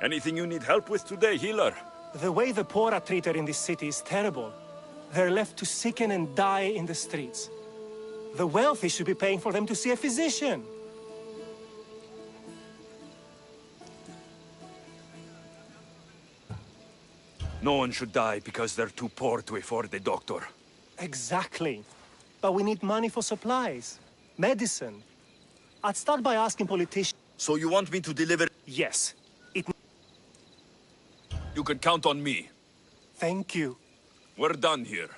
Anything you need help with today, healer? The way the poor are treated in this city is terrible. They're left to sicken and die in the streets. The wealthy should be paying for them to see a physician. No one should die because they're too poor to afford a doctor. Exactly. But we need money for supplies, medicine. I'd start by asking politicians. So you want me to deliver? Yes. You can count on me. Thank you. We're done here.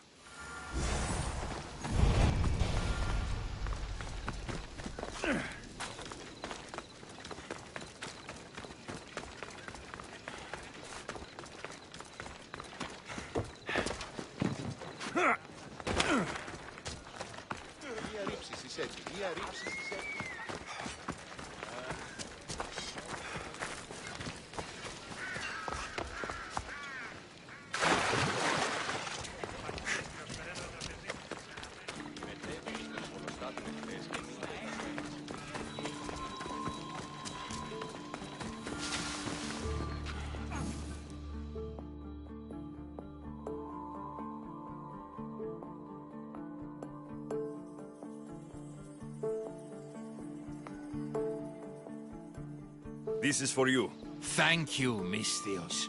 This is for you. Thank you, Misthios.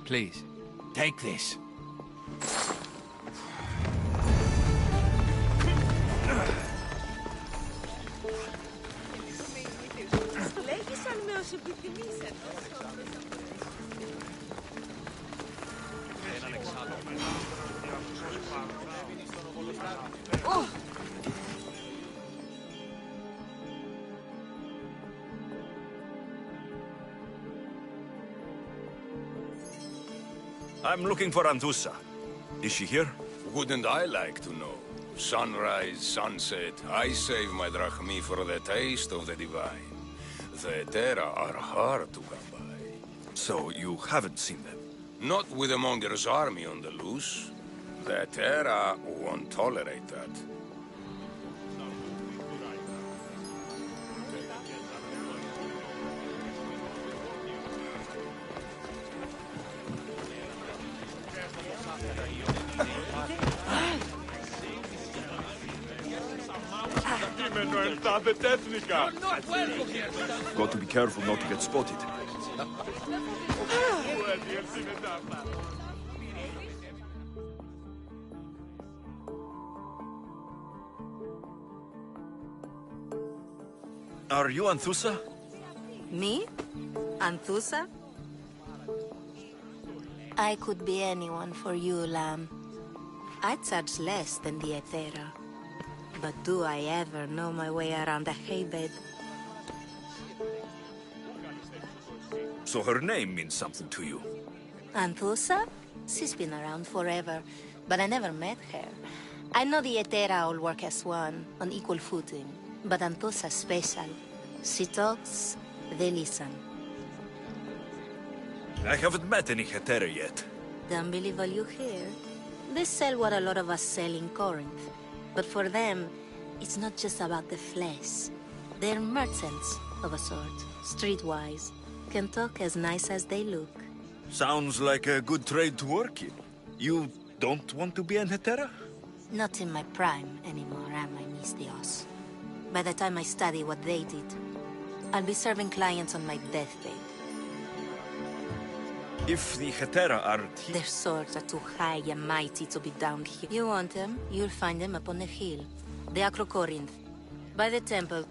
Please, take this. I'm looking for Anthusa. Is she here? Wouldn't I like to know? Sunrise, sunset, I save my drachmi for the taste of the divine. The Terra are hard to come by. So you haven't seen them? Not with a monger's army on the loose. The Terra won't tolerate that. Got to be careful not to get spotted. Are you Anthusa? Me? Anthusa? I could be anyone for you, Lamb. I charge less than the Ethera. But do I ever know my way around a haybed? So her name means something to you? Anthusa? She's been around forever, but I never met her. I know the Ethera all work as one, on equal footing. But Anthusa's special. She talks, they listen. I haven't met any Hetera yet. Don't believe all you hear. They sell what a lot of us sell in Corinth. But for them, it's not just about the flesh. They're merchants, of a sort, streetwise. Can talk as nice as they look. Sounds like a good trade to work in. You don't want to be an Hetera? Not in my prime anymore, am I, Misthios? By the time I study what they did, I'll be serving clients on my deathbed. If the Hetera aren't here... Their swords are too high and mighty to be down here. You want them, you'll find them up on the hill. The Acrocorinth. By the temple.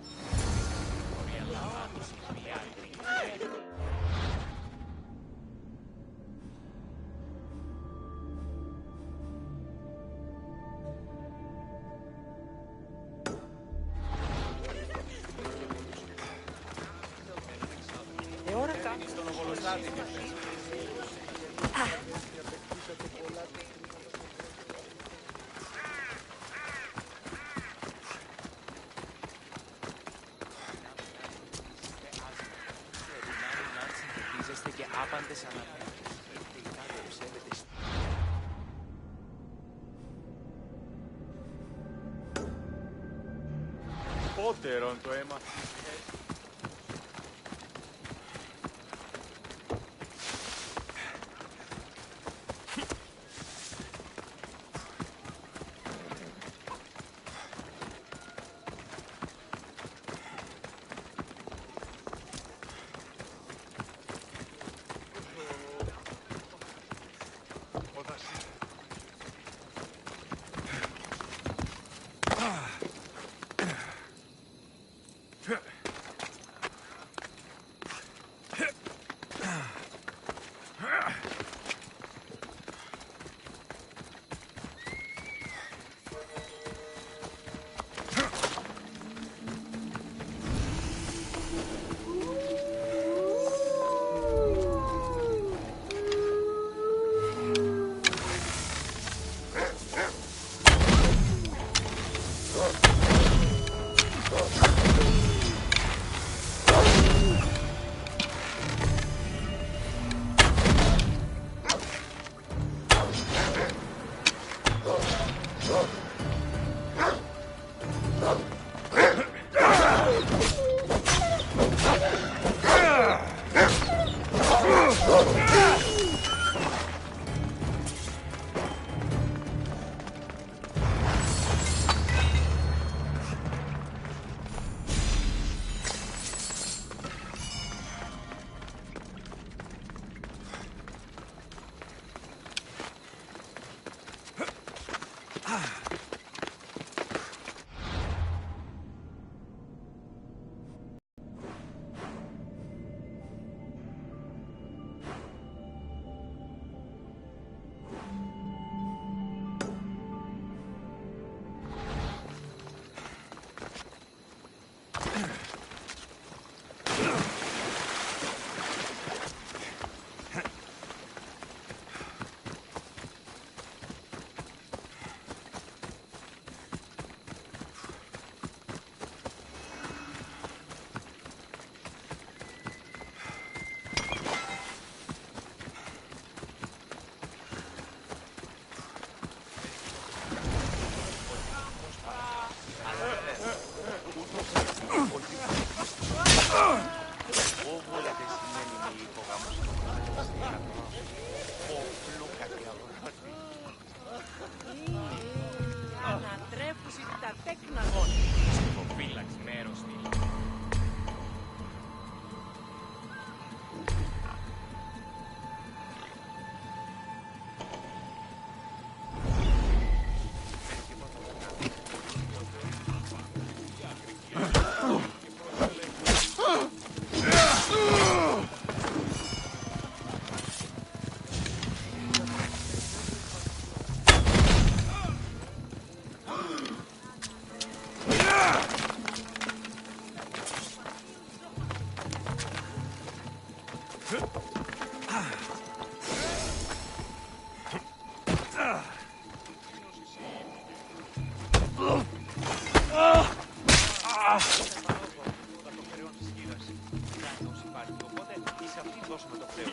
δώσω με το χρέος.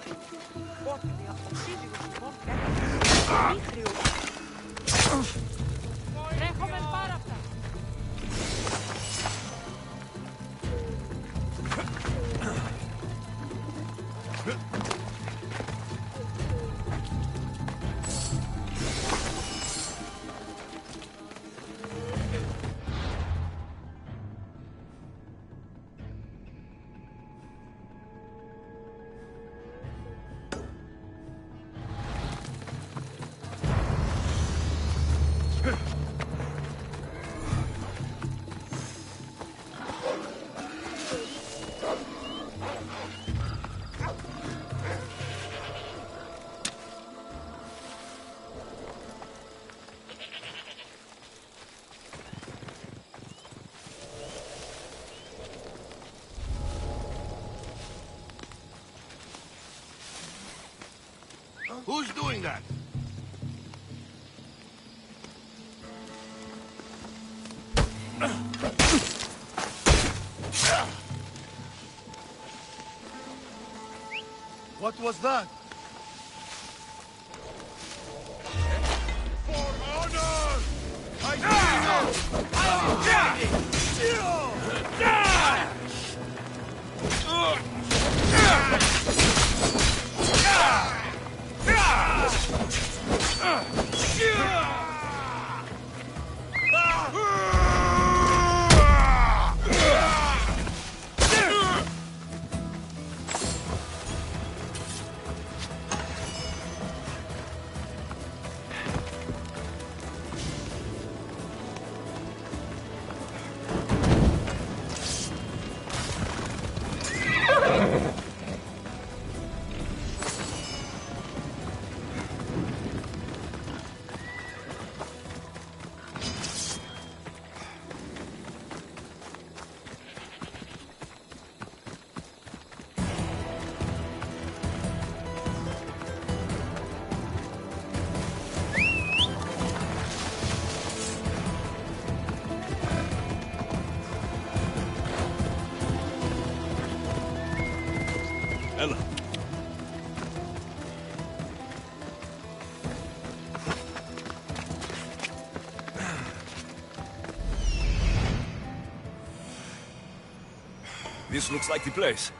Πότε ο σύζυγος του Μον έκανε Δημήτριο. Τρέχομαι πάρα αυτά. Who's doing that? What was that? For honor! I Ella. This looks like the place.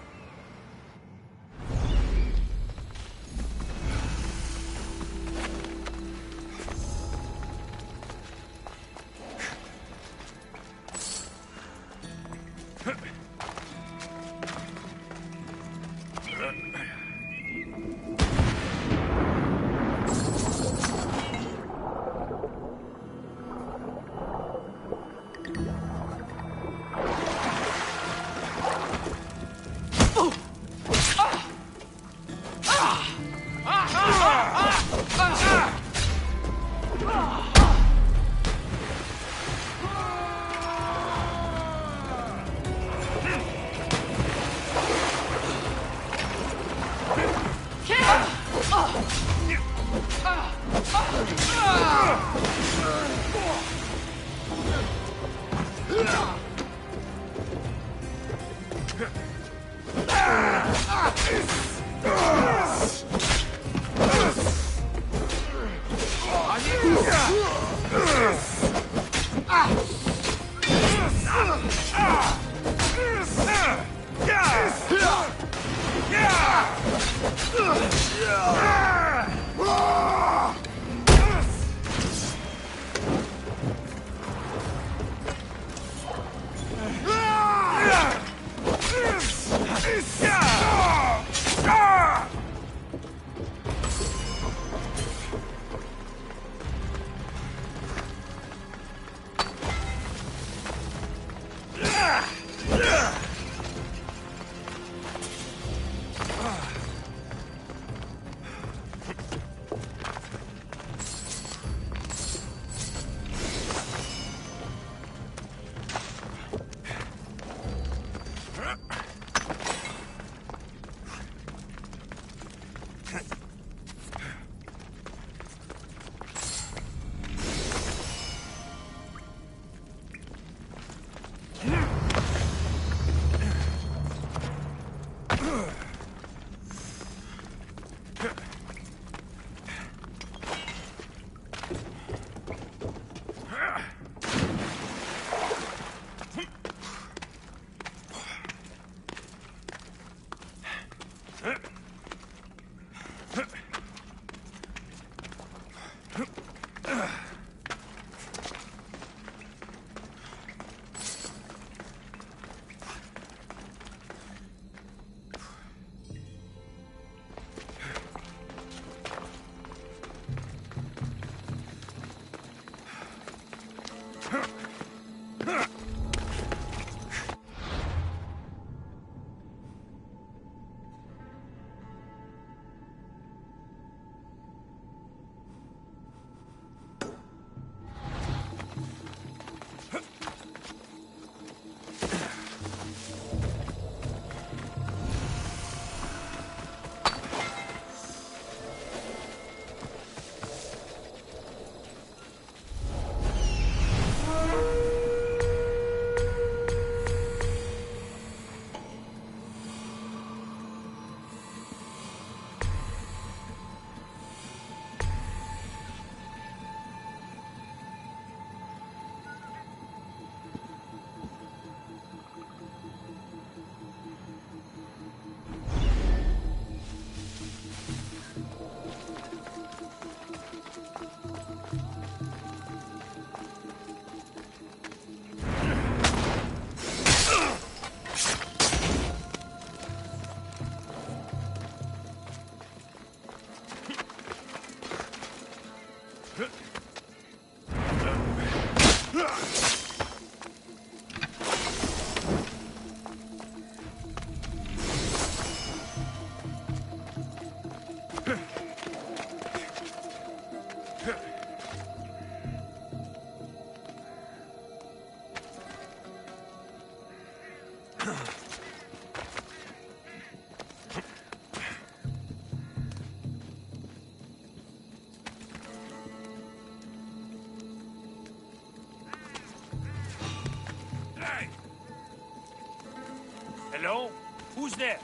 there?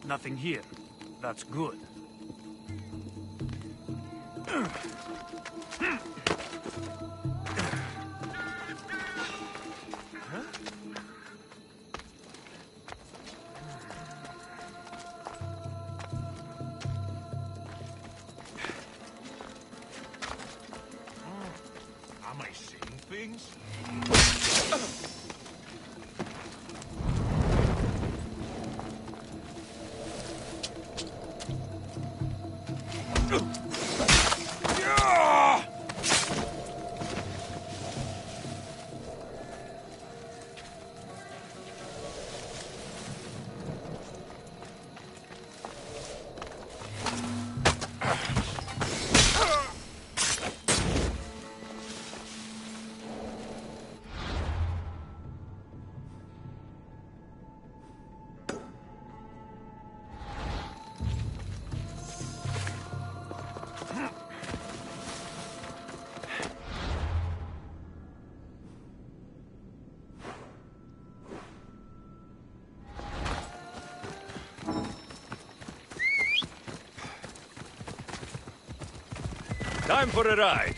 Nothing here. That's good. Am I seeing things? Time for a ride.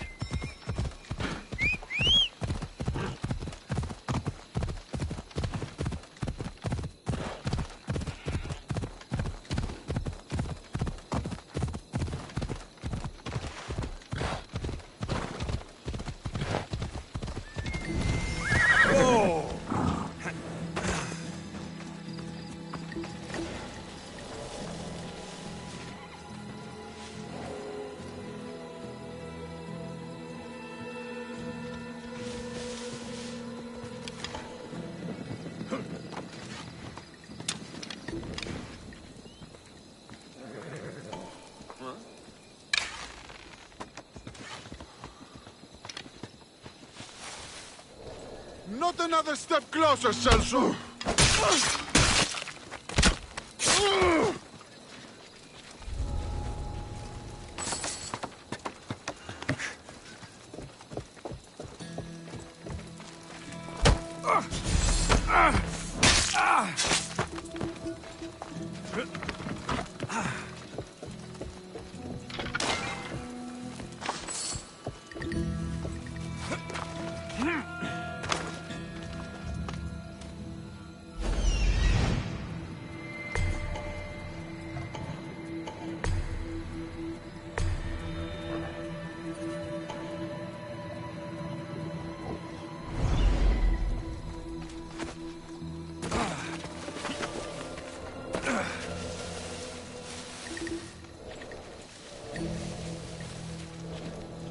Not another step closer, Celso!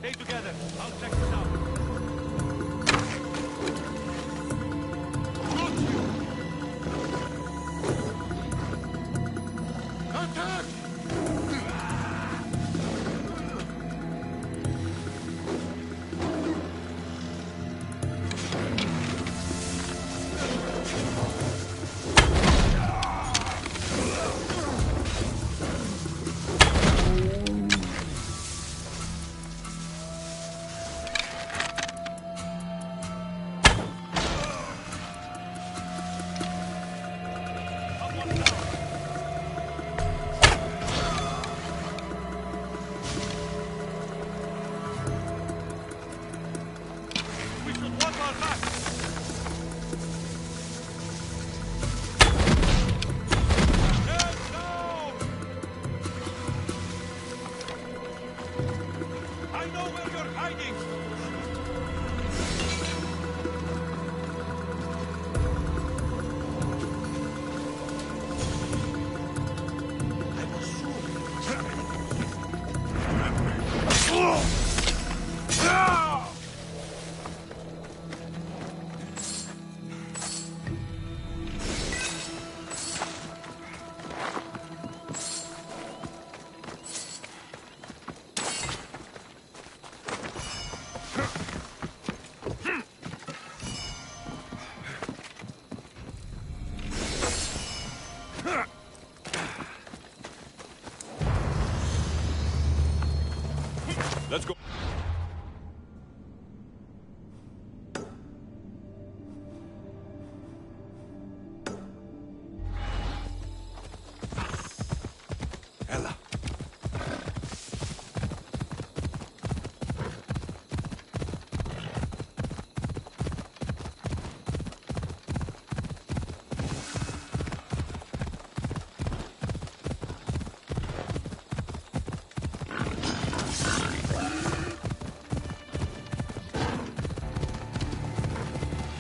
Stay together. I'll check this out. Attack! We should walk our back. Get down! I know where you're hiding.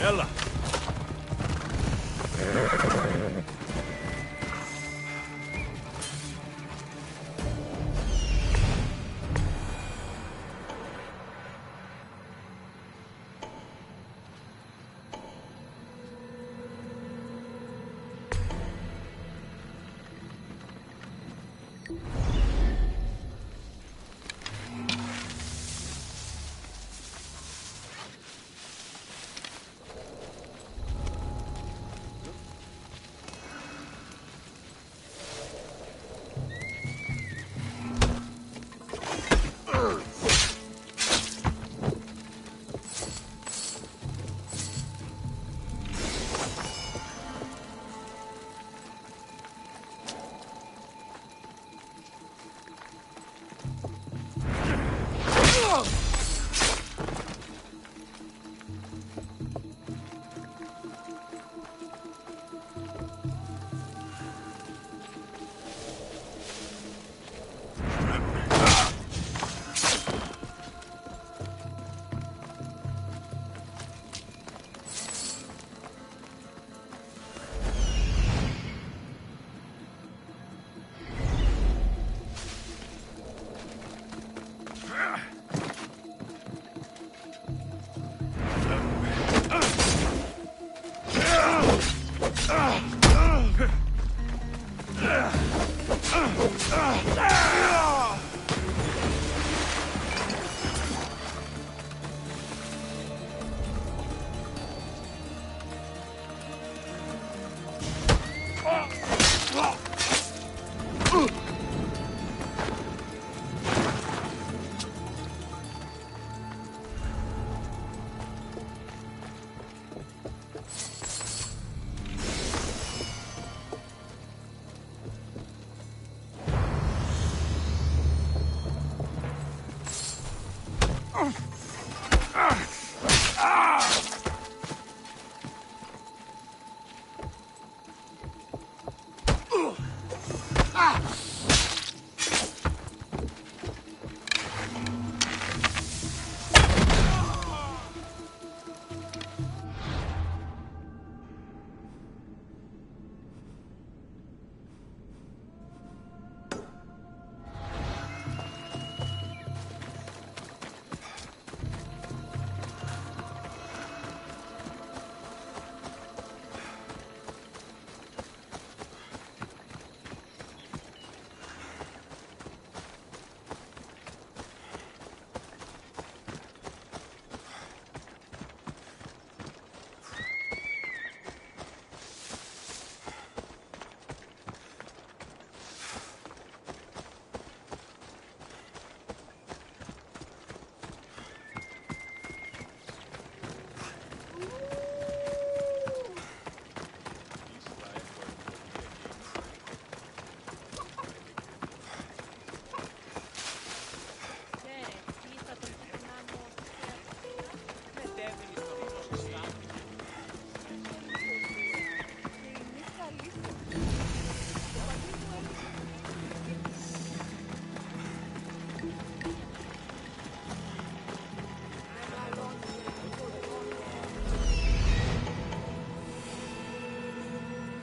Ella.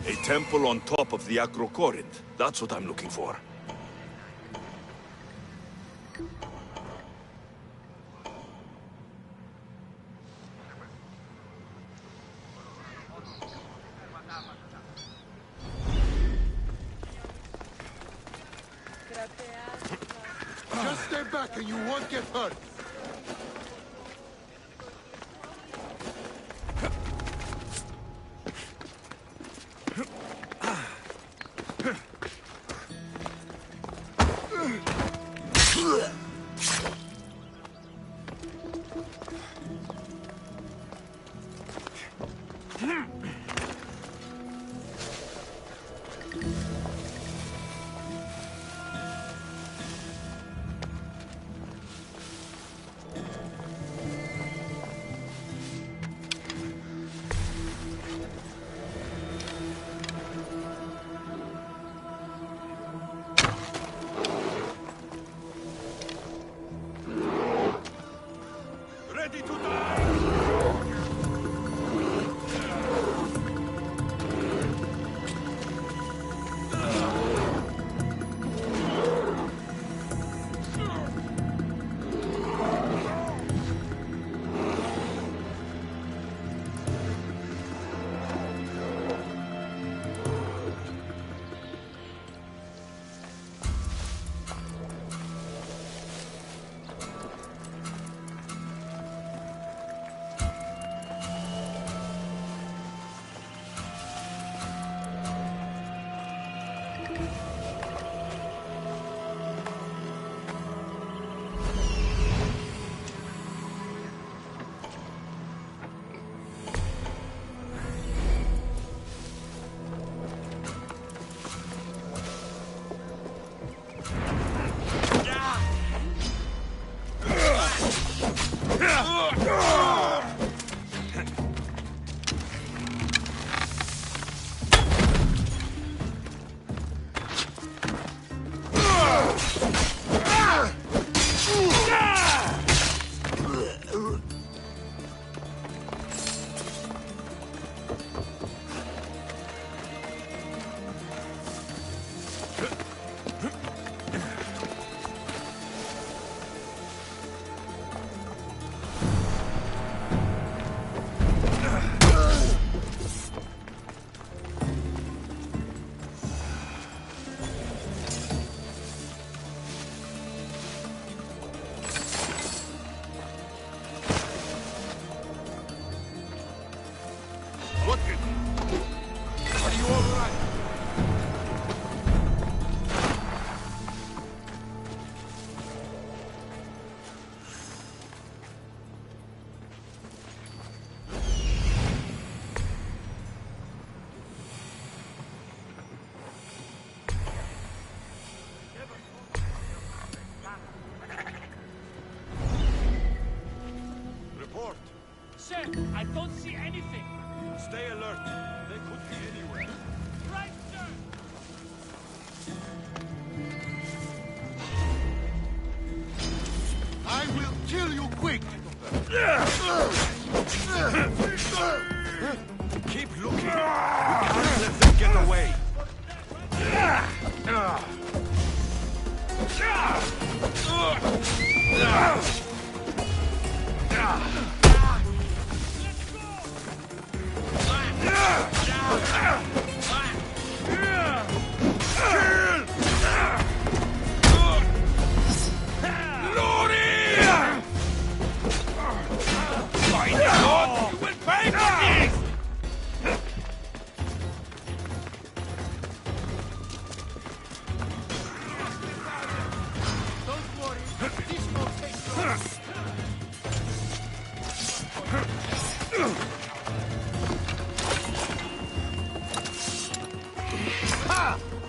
A temple on top of the Acrocorinth. That's what I'm looking for. Just stay back and you won't get hurt. Ready to die! I don't see anything. Stay alert. They could be anywhere. Right, sir! I will kill you quick! Keep looking. We can't let them get away.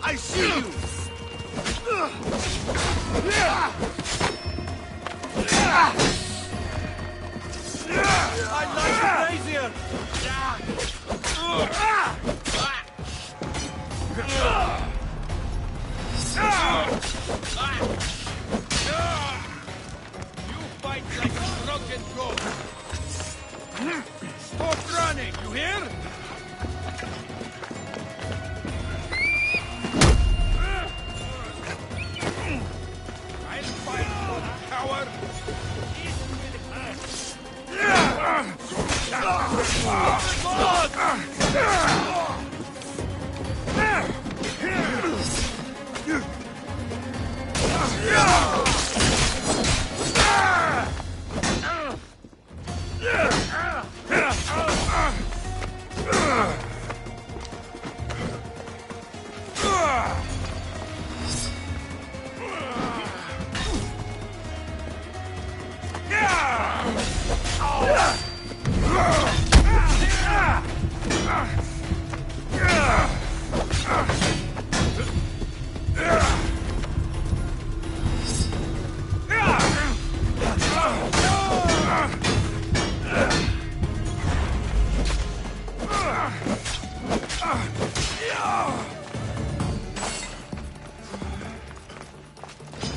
I see you! I like the brazier. You fight like a drunken goat. Stop running, you hear? I'll fight, coward.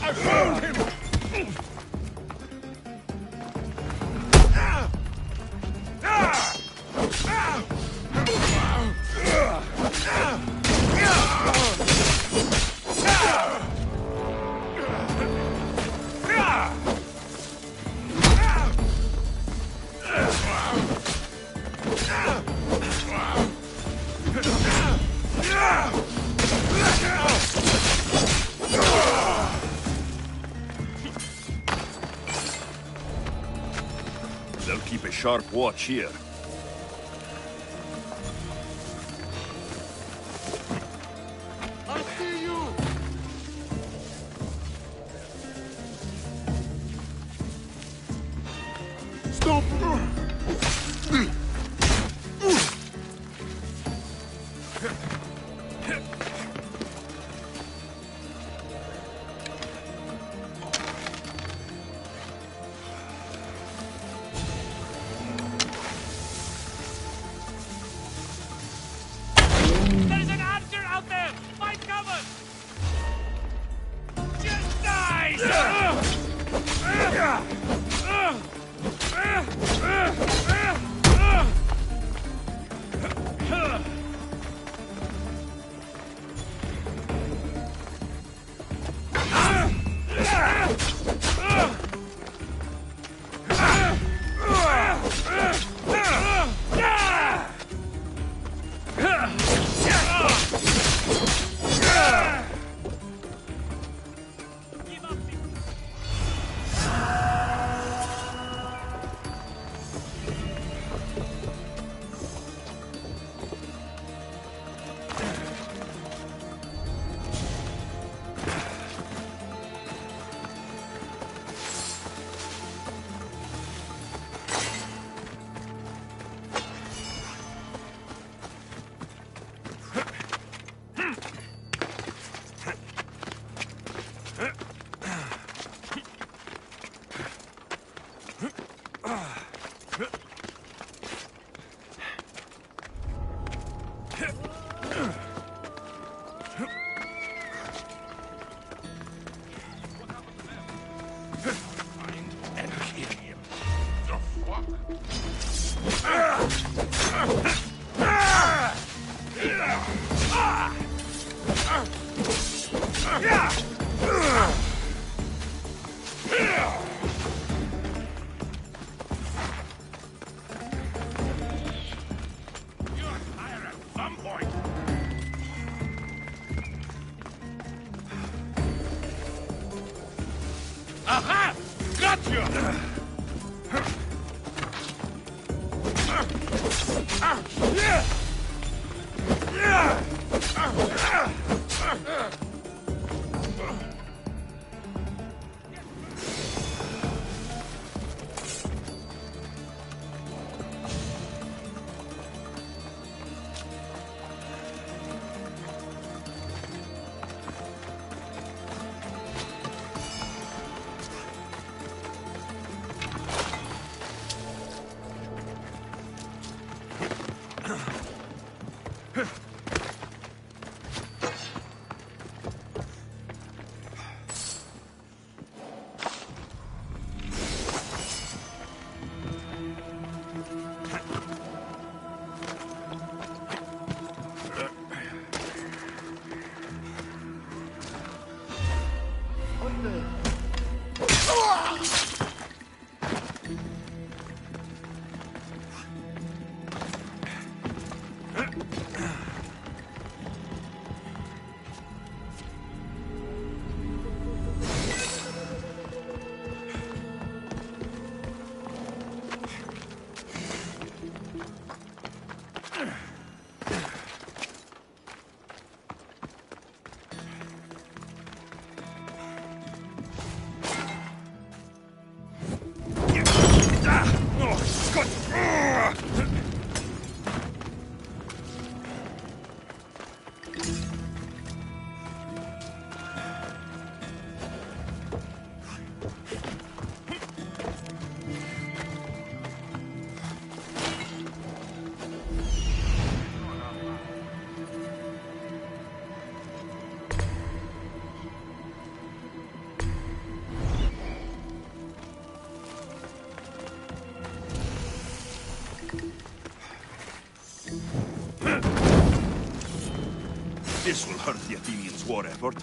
I found him! They'll keep a sharp watch here. I see you! Stop! This will hurt the Athenians' war effort.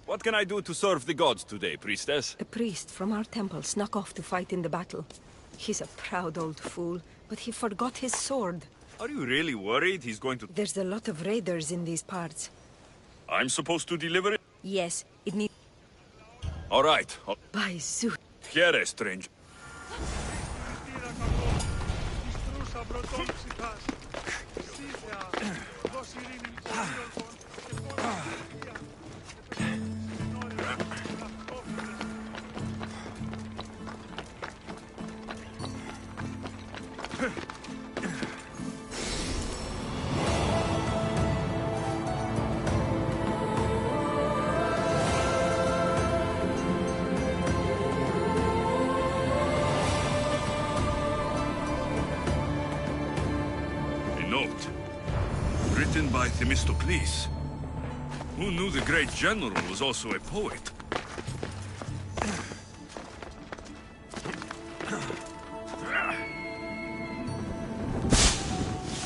What can I do to serve the gods today, priestess? A priest from our temple snuck off to fight in the battle. He's a proud old fool, but he forgot his sword. Are you really worried he's going to... There's a lot of raiders in these parts. I'm supposed to deliver it? Yes, it needs... All right. By Zeus. Here, stranger. by Themistocles. Who knew the great general was also a poet?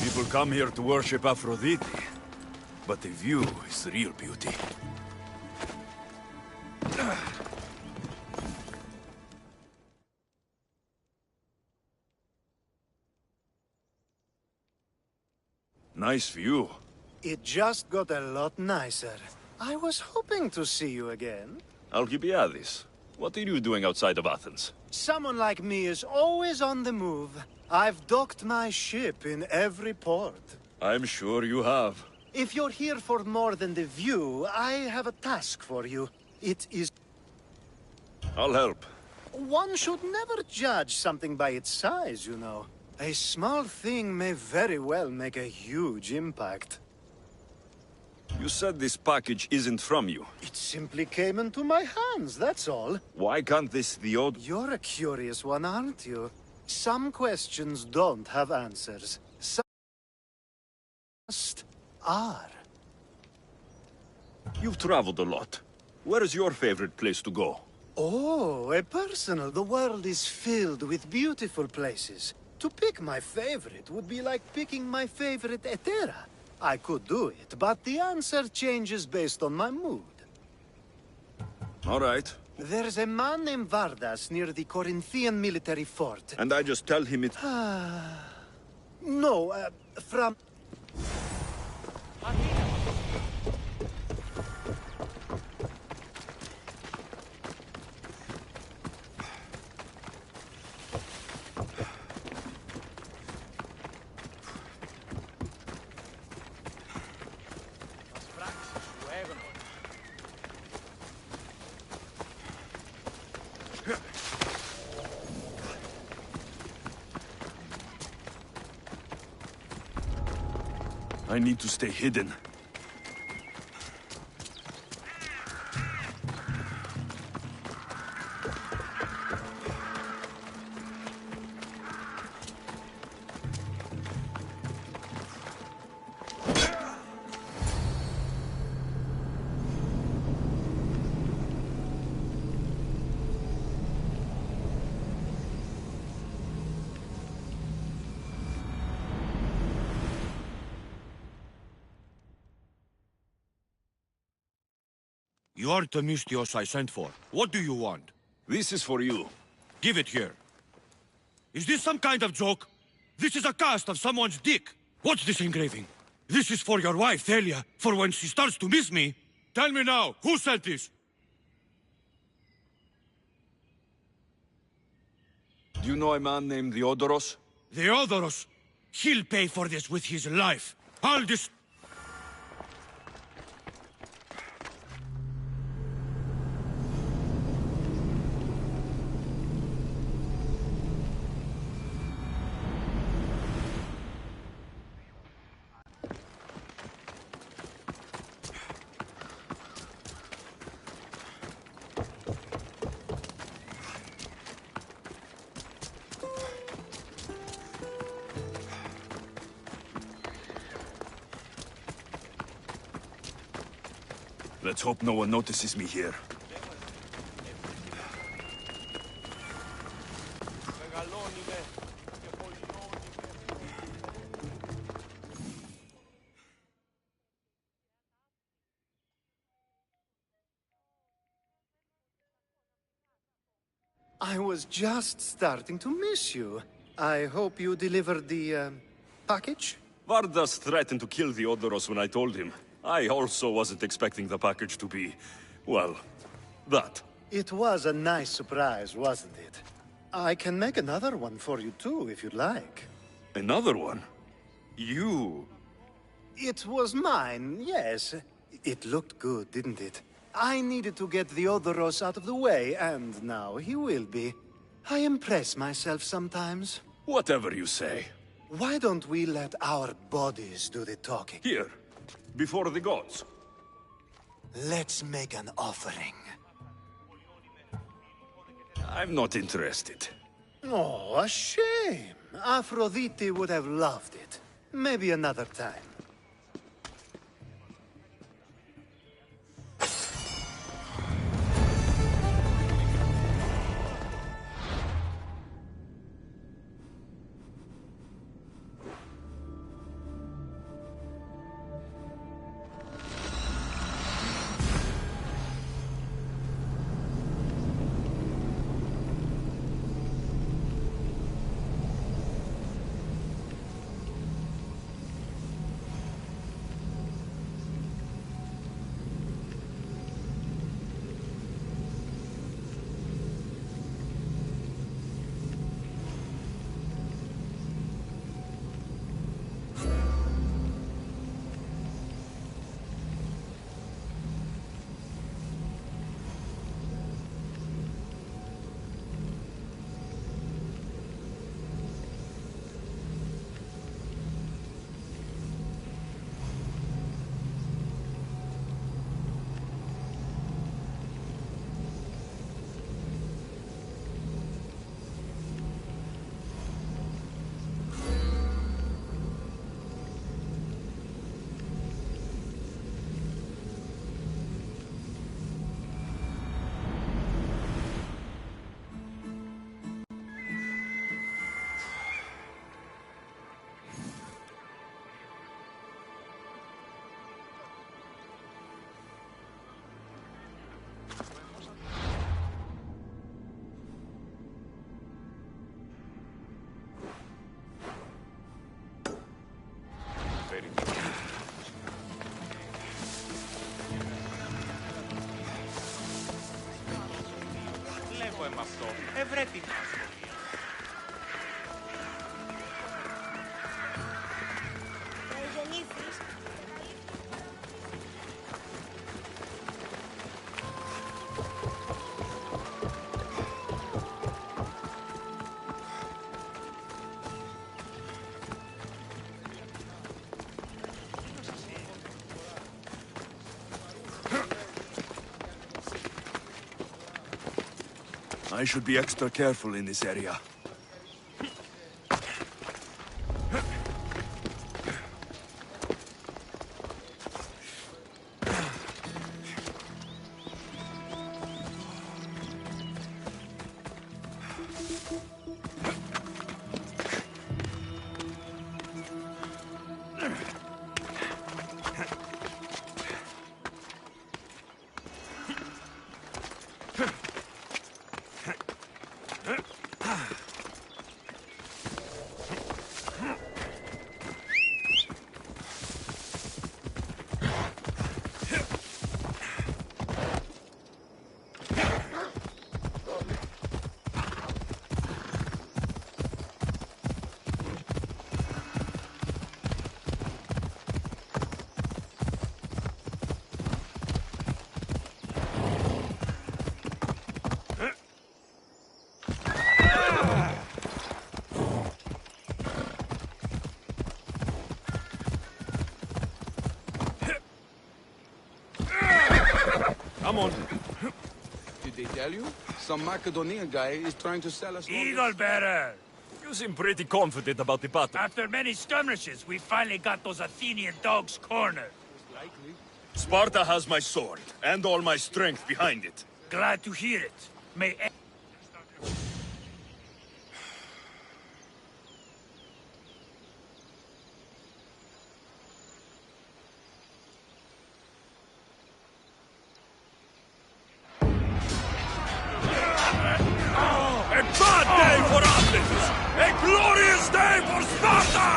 People come here to worship Aphrodite, but the view is the real beauty. Nice view. It just got a lot nicer. I was hoping to see you again. Alcibiades, what are you doing outside of Athens? Someone like me is always on the move. I've docked my ship in every port. I'm sure you have. If you're here for more than the view, I have a task for you. It is... I'll help. One should never judge something by its size, you know. A small thing may very well make a huge impact. You said this package isn't from you. It simply came into my hands, that's all. Why can't this You're a curious one, aren't you? Some questions don't have answers. Some just are. You've traveled a lot. Where is your favorite place to go? Oh, a personal. The world is filled with beautiful places. To pick my favorite would be like picking my favorite Etera. I could do it, but the answer changes based on my mood. All right. There's a man named Vardas near the Corinthian military fort. And I just tell him it... No, from... I need to stay hidden. You're Themistios I sent for. What do you want? This is for you. Give it here. Is this some kind of joke? This is a cast of someone's dick. What's this engraving? This is for your wife, Thalia, for when she starts to miss me. Tell me now, who sent this? Do you know a man named Theodoros? Theodoros? He'll pay for this with his life. I'll just... Let's hope no one notices me here. I was just starting to miss you. I hope you delivered the, package? Vardas threatened to kill Theodoros when I told him. I also wasn't expecting the package to be, well, that. It was a nice surprise, wasn't it? I can make another one for you too, if you'd like. Another one? You... It was mine, yes. It looked good, didn't it? I needed to get Theodoros out of the way, and now he will be. I impress myself sometimes. Whatever you say. Why don't we let our bodies do the talking? Here, before the gods. Let's make an offering. I'm not interested. Oh, a shame. Aphrodite would have loved it. Maybe another time. αυτό. Ευρέθη μας. I should be extra careful in this area. Come on. Did they tell you? Some Macedonian guy is trying to sell us... Eagle bearer! You seem pretty confident about the battle. After many skirmishes, we finally got those Athenian dogs cornered. Sparta has my sword, and all my strength behind it. Glad to hear it. May... A bad day for Athens! A glorious day for Sparta!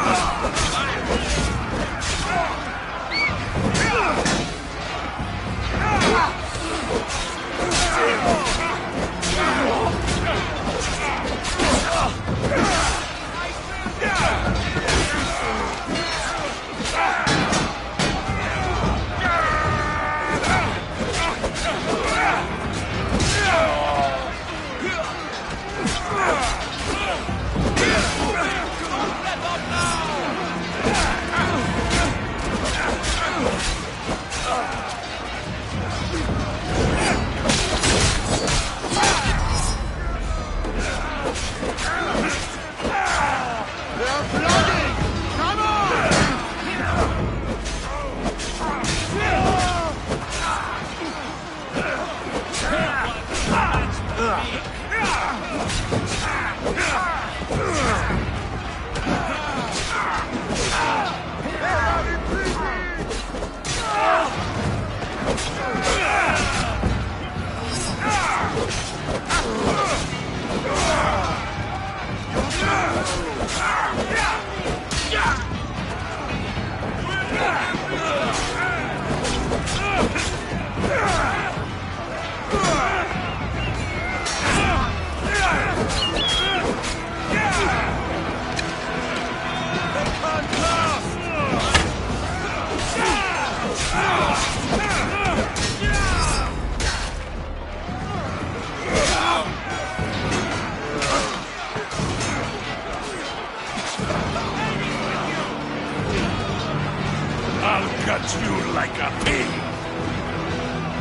I'll cut you like a pig!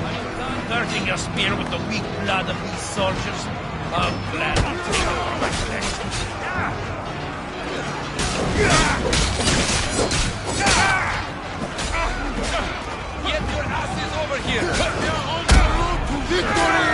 Are you done dirtying your spear with the weak blood of these soldiers? I'll gladly take over my flesh. Get your asses over here! They're on the road to victory!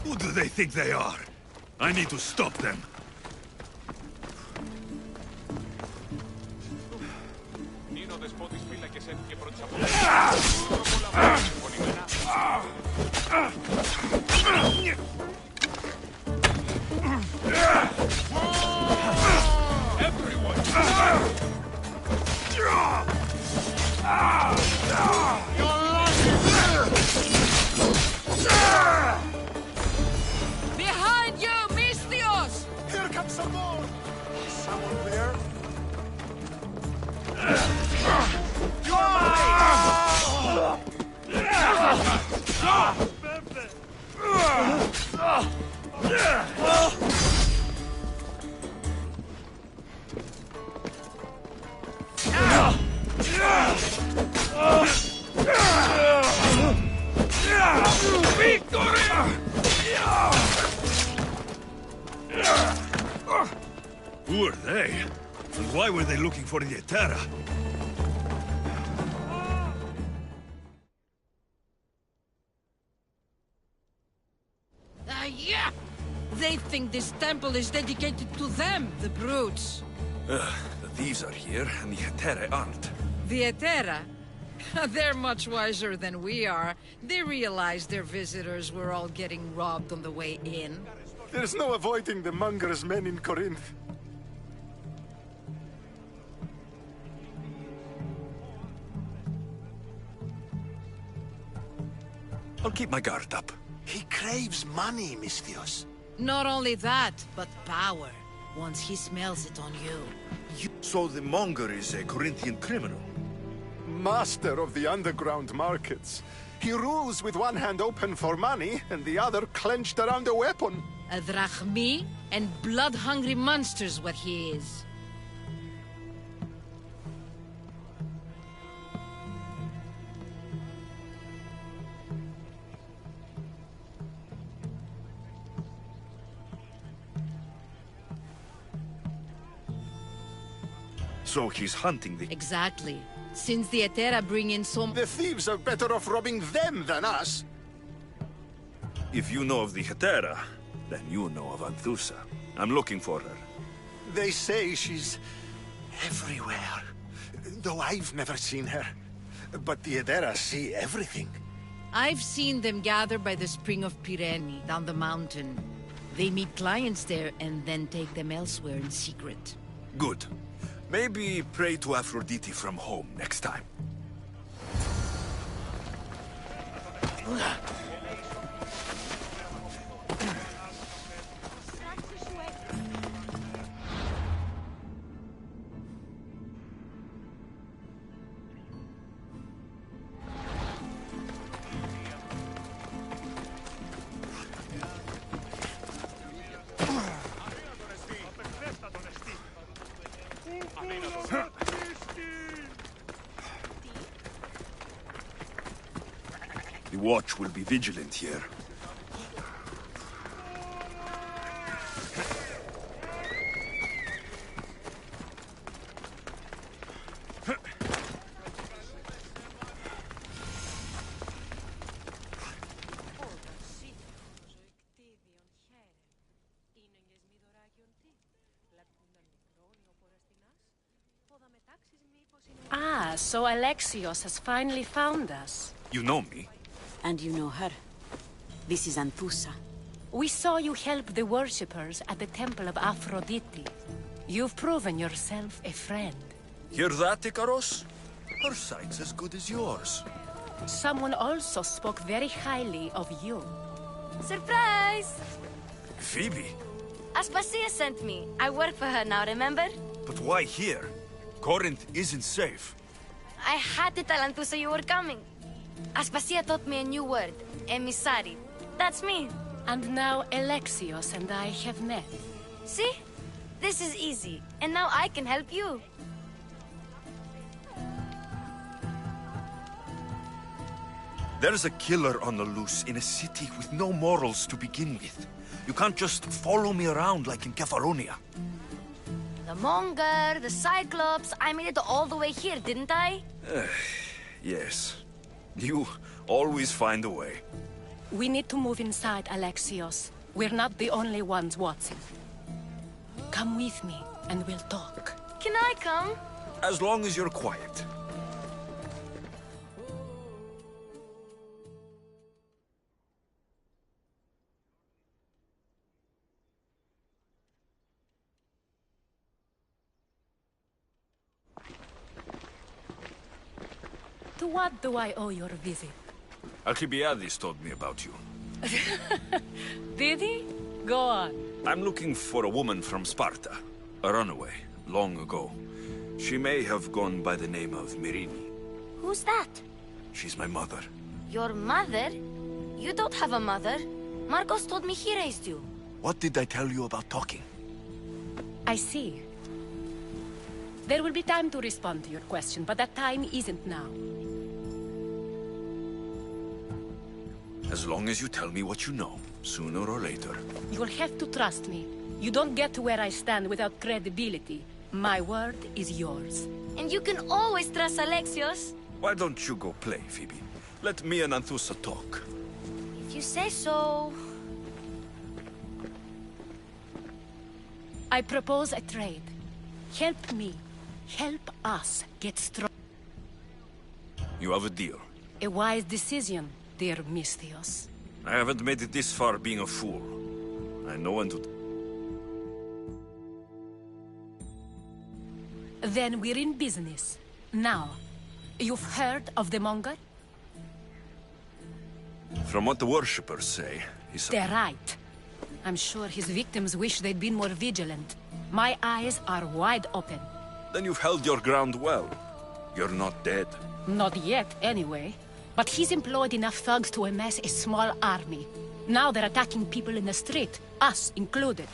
Who do they think they are? I need to stop them. Behind you, Mistios! Here comes some more! Is someone there? Who are they? And why were they looking for the Etera? Yeah! They think this temple is dedicated to them, the brutes. The thieves are here, and the Etera aren't. The Etera? They're much wiser than we are. They realized their visitors were all getting robbed on the way in. There's no avoiding the Monger's men in Corinth. I'll keep my guard up. He craves money, Mistios. Not only that, but power. Once he smells it on you. So the Monger is a Corinthian criminal? Master of the underground markets. He rules with one hand open for money and the other clenched around a weapon. A drachmi and blood-hungry monster's what he is. So he's hunting the... Exactly. Since the Etera bring in some... The thieves are better off robbing them than us. If you know of the Etera, then you know of Anthusa. I'm looking for her. They say she's everywhere. Though I've never seen her. But the Etera see everything. I've seen them gather by the spring of Pirene, down the mountain. They meet clients there and then take them elsewhere in secret. Good. Maybe pray to Aphrodite from home next time. The watch will be vigilant here. Ah, so Alexios has finally found us. You know me? And you know her. This is Anthusa. We saw you help the worshippers at the Temple of Aphrodite. You've proven yourself a friend. Hear that, Ikaros? Her sight's as good as yours. Someone also spoke very highly of you. Surprise! Phoebe? Aspasia sent me. I work for her now, remember? But why here? Corinth isn't safe. I had to tell Anthusa you were coming. Aspasia taught me a new word, emissary. That's me. And now Alexios and I have met. See? This is easy. And now I can help you. There's a killer on the loose in a city with no morals to begin with. You can't just follow me around like in Kepharonia. The Monger, the Cyclops, I made it all the way here, didn't I? Yes. You always find a way. We need to move inside, Alexios. We're not the only ones watching. Come with me, and we'll talk. Can I come? As long as you're quiet. To what do I owe your visit? Alcibiades told me about you. Did he? Go on. I'm looking for a woman from Sparta. A runaway, long ago. She may have gone by the name of Myrrine. Who's that? She's my mother. Your mother? You don't have a mother. Marcos told me he raised you. What did I tell you about talking? I see. There will be time to respond to your question, but that time isn't now. As long as you tell me what you know, sooner or later. You will have to trust me. You don't get to where I stand without credibility. My word is yours. And you can always trust Alexios. Why don't you go play, Phoebe? Let me and Anthusa talk. If you say so. I propose a trade. Help me. Help us get strong. You have a deal. A wise decision, dear Misthios. I haven't made it this far being a fool. I know when to... Then we're in business. Now, you've heard of the Monger? From what the worshippers say, he's... They're right. I'm sure his victims wish they'd been more vigilant. My eyes are wide open. Then you've held your ground well. You're not dead. Not yet, anyway. But he's employed enough thugs to amass a small army. Now they're attacking people in the street, us included.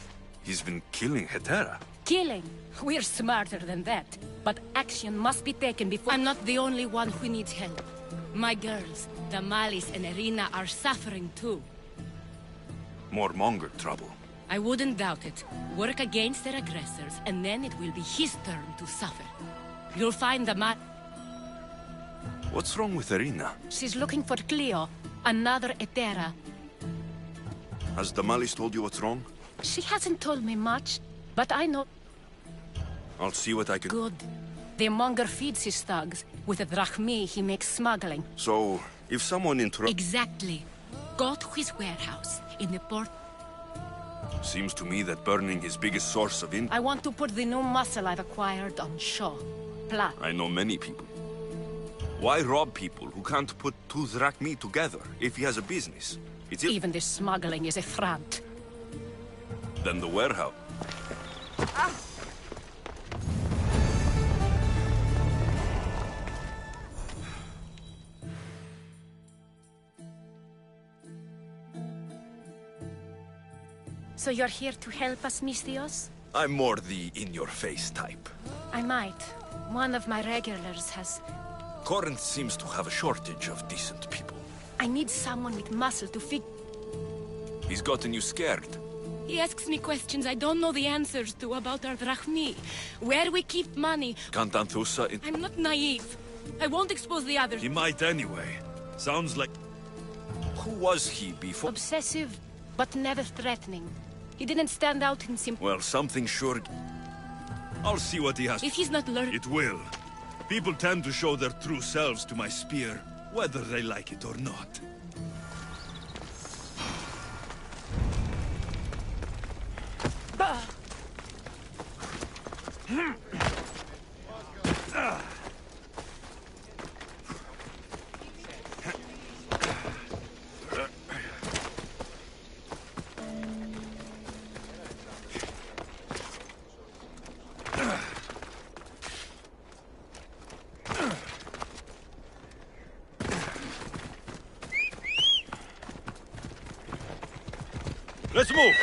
He's been killing Hetera. Killing? We're smarter than that. But action must be taken before... I'm not the only one who needs help. My girls, Damalis and Irina, are suffering too. More Monger trouble. I wouldn't doubt it. Work against their aggressors, and then it will be his turn to suffer. You'll find What's wrong with Irina? She's looking for Cleo, another Hetera. Has Damalis told you what's wrong? She hasn't told me much, but I know... I'll see what I can... Good. The Monger feeds his thugs. With a drachmi, he makes smuggling. So, if someone Exactly. Go to his warehouse, in the port... Seems to me that burning his biggest source of income... I want to put the new muscle I've acquired on show. Plan. I know many people. Why rob people who can't put 2 drachmi together if he has a business? Even the smuggling is a front. Then the warehouse... So you're here to help us, Misthios? I'm more the in-your-face type. I might. One of my regulars has... Corinth seems to have a shortage of decent people. I need someone with muscle to fig... He's gotten you scared. He asks me questions I don't know the answers to about our drachmi. Where we keep money. Can't Anthusa... I'm not naive. I won't expose the others. He might anyway. Sounds like... Who was he before? Obsessive, but never threatening. He didn't stand out in Well, something sure... I'll see what he has... If he's not learning... It will. People tend to show their true selves to my spear, whether they like it or not. Let's move!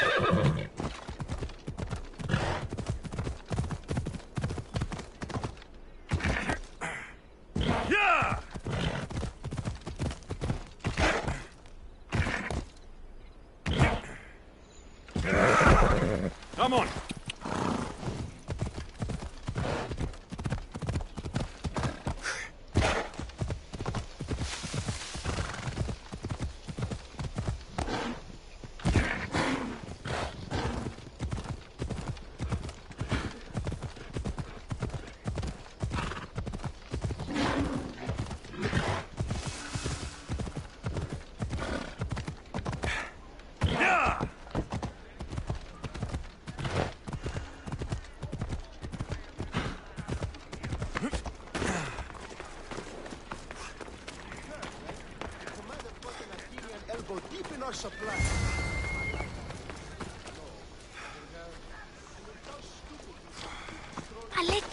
Yeah! Come on! stealing our supplies. Alec!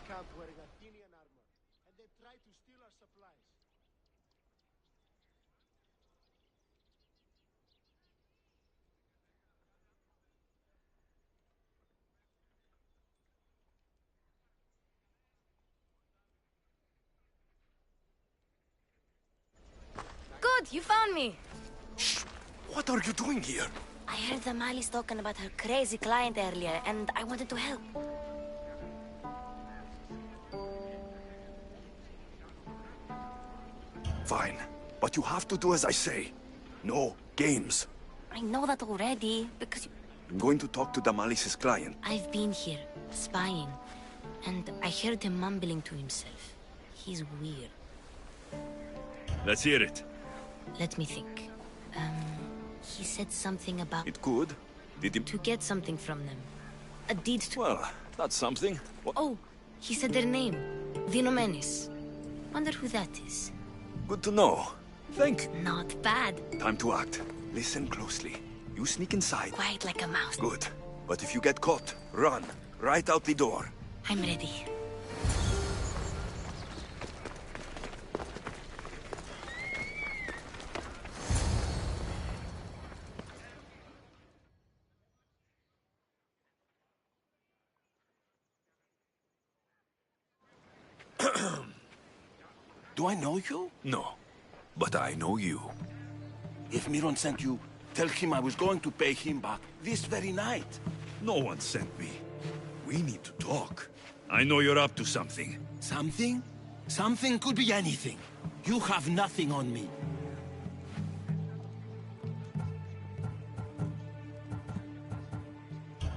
Camp wearing Athenian armor, and they tried to steal our supplies. Good, you found me. What are you doing here? I heard the Mali's talking about her crazy client earlier, and I wanted to help. Fine, but you have to do as I say. No games. I know that already, because you... I'm going to talk to Damalis's client. I've been here, spying, and I heard him mumbling to himself. He's weird. Let's hear it. Let me think. He said something about... It could. Did he... To get something from them. A deed to... Well, that's something. What? Oh, he said their name. Vinomenes. Wonder who that is. Good to know. Thank you. Not bad. Time to act. Listen closely. You sneak inside. Quiet like a mouse. Good. But if you get caught, run. Right out the door. I'm ready. Do I know you? No. But I know you. If Miron sent you, tell him I was going to pay him back this very night. No one sent me. We need to talk. I know you're up to something. Something? Something could be anything. You have nothing on me.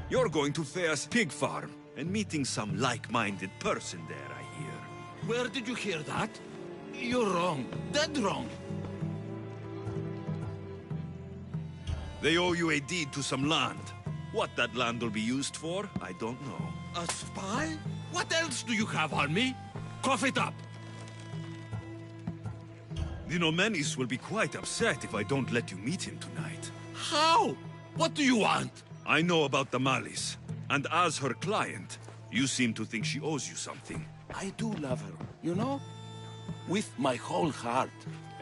You're going to Thea's pig farm and meeting some like-minded person there, I hear. Where did you hear that? You're wrong. Dead wrong. They owe you a deed to some land. What that land will be used for, I don't know. A spy? What else do you have on me? Cough it up. Dinomenes will be quite upset if I don't let you meet him tonight. How? What do you want? I know about Damalis, and as her client, you seem to think she owes you something. I do love her, you know? With my whole heart.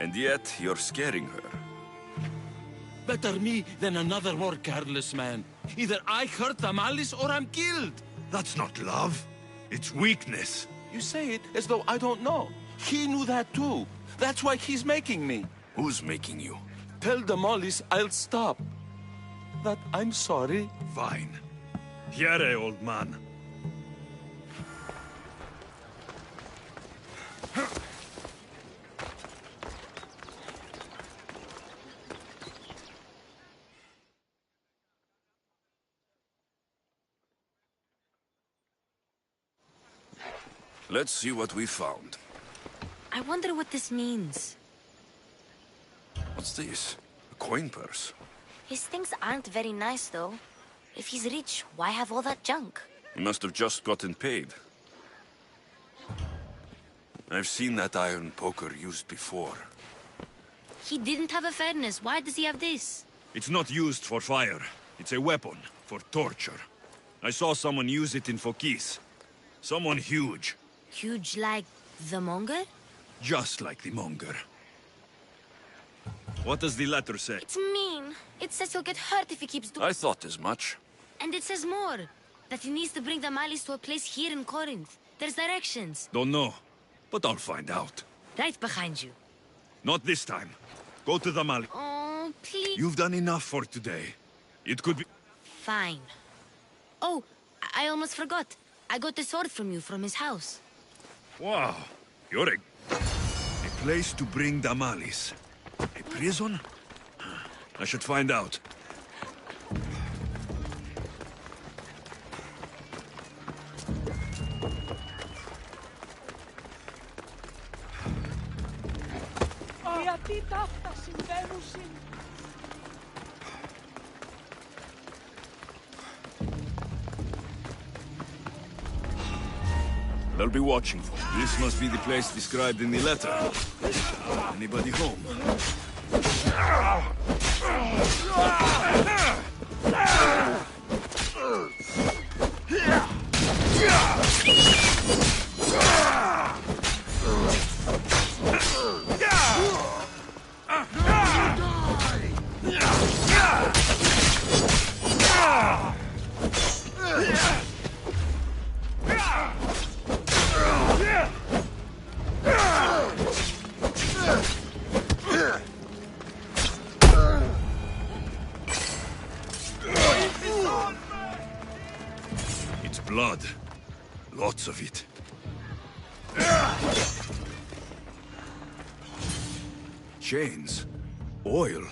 And yet, you're scaring her. Better me than another more careless man. Either I hurt Damalis or I'm killed. That's not love. It's weakness. You say it as though I don't know. He knew that too. That's why he's making me. Who's making you? Tell Damalis I'll stop. That I'm sorry. Fine. Here, old man. Let's see what we found. I wonder what this means. What's this? A coin purse? His things aren't very nice, though. If he's rich, why have all that junk? He must have just gotten paid. I've seen that iron poker used before. He didn't have a furnace. Why does he have this? It's not used for fire. It's a weapon for torture. I saw someone use it in Phokis. Someone huge. Huge like the Monger? Just like the Monger. What does the letter say? It's mean. It says he'll get hurt if he keeps doing... I thought as much. And it says more. That he needs to bring the Malis to a place here in Corinth. There's directions. Don't know, but I'll find out. Right behind you. Not this time. Go to the Mali. Oh, please. You've done enough for today. It could be... Fine. Oh, I almost forgot. I got the sword from you from his house. Wow. You're a place to bring Damalis. A prison? I should find out. Γιατί τα αυτά συμβαίνουν σήμερα. They'll be watching for me. This must be the place described in the letter. Anybody home? Blood. Lots of it. Chains. Oil.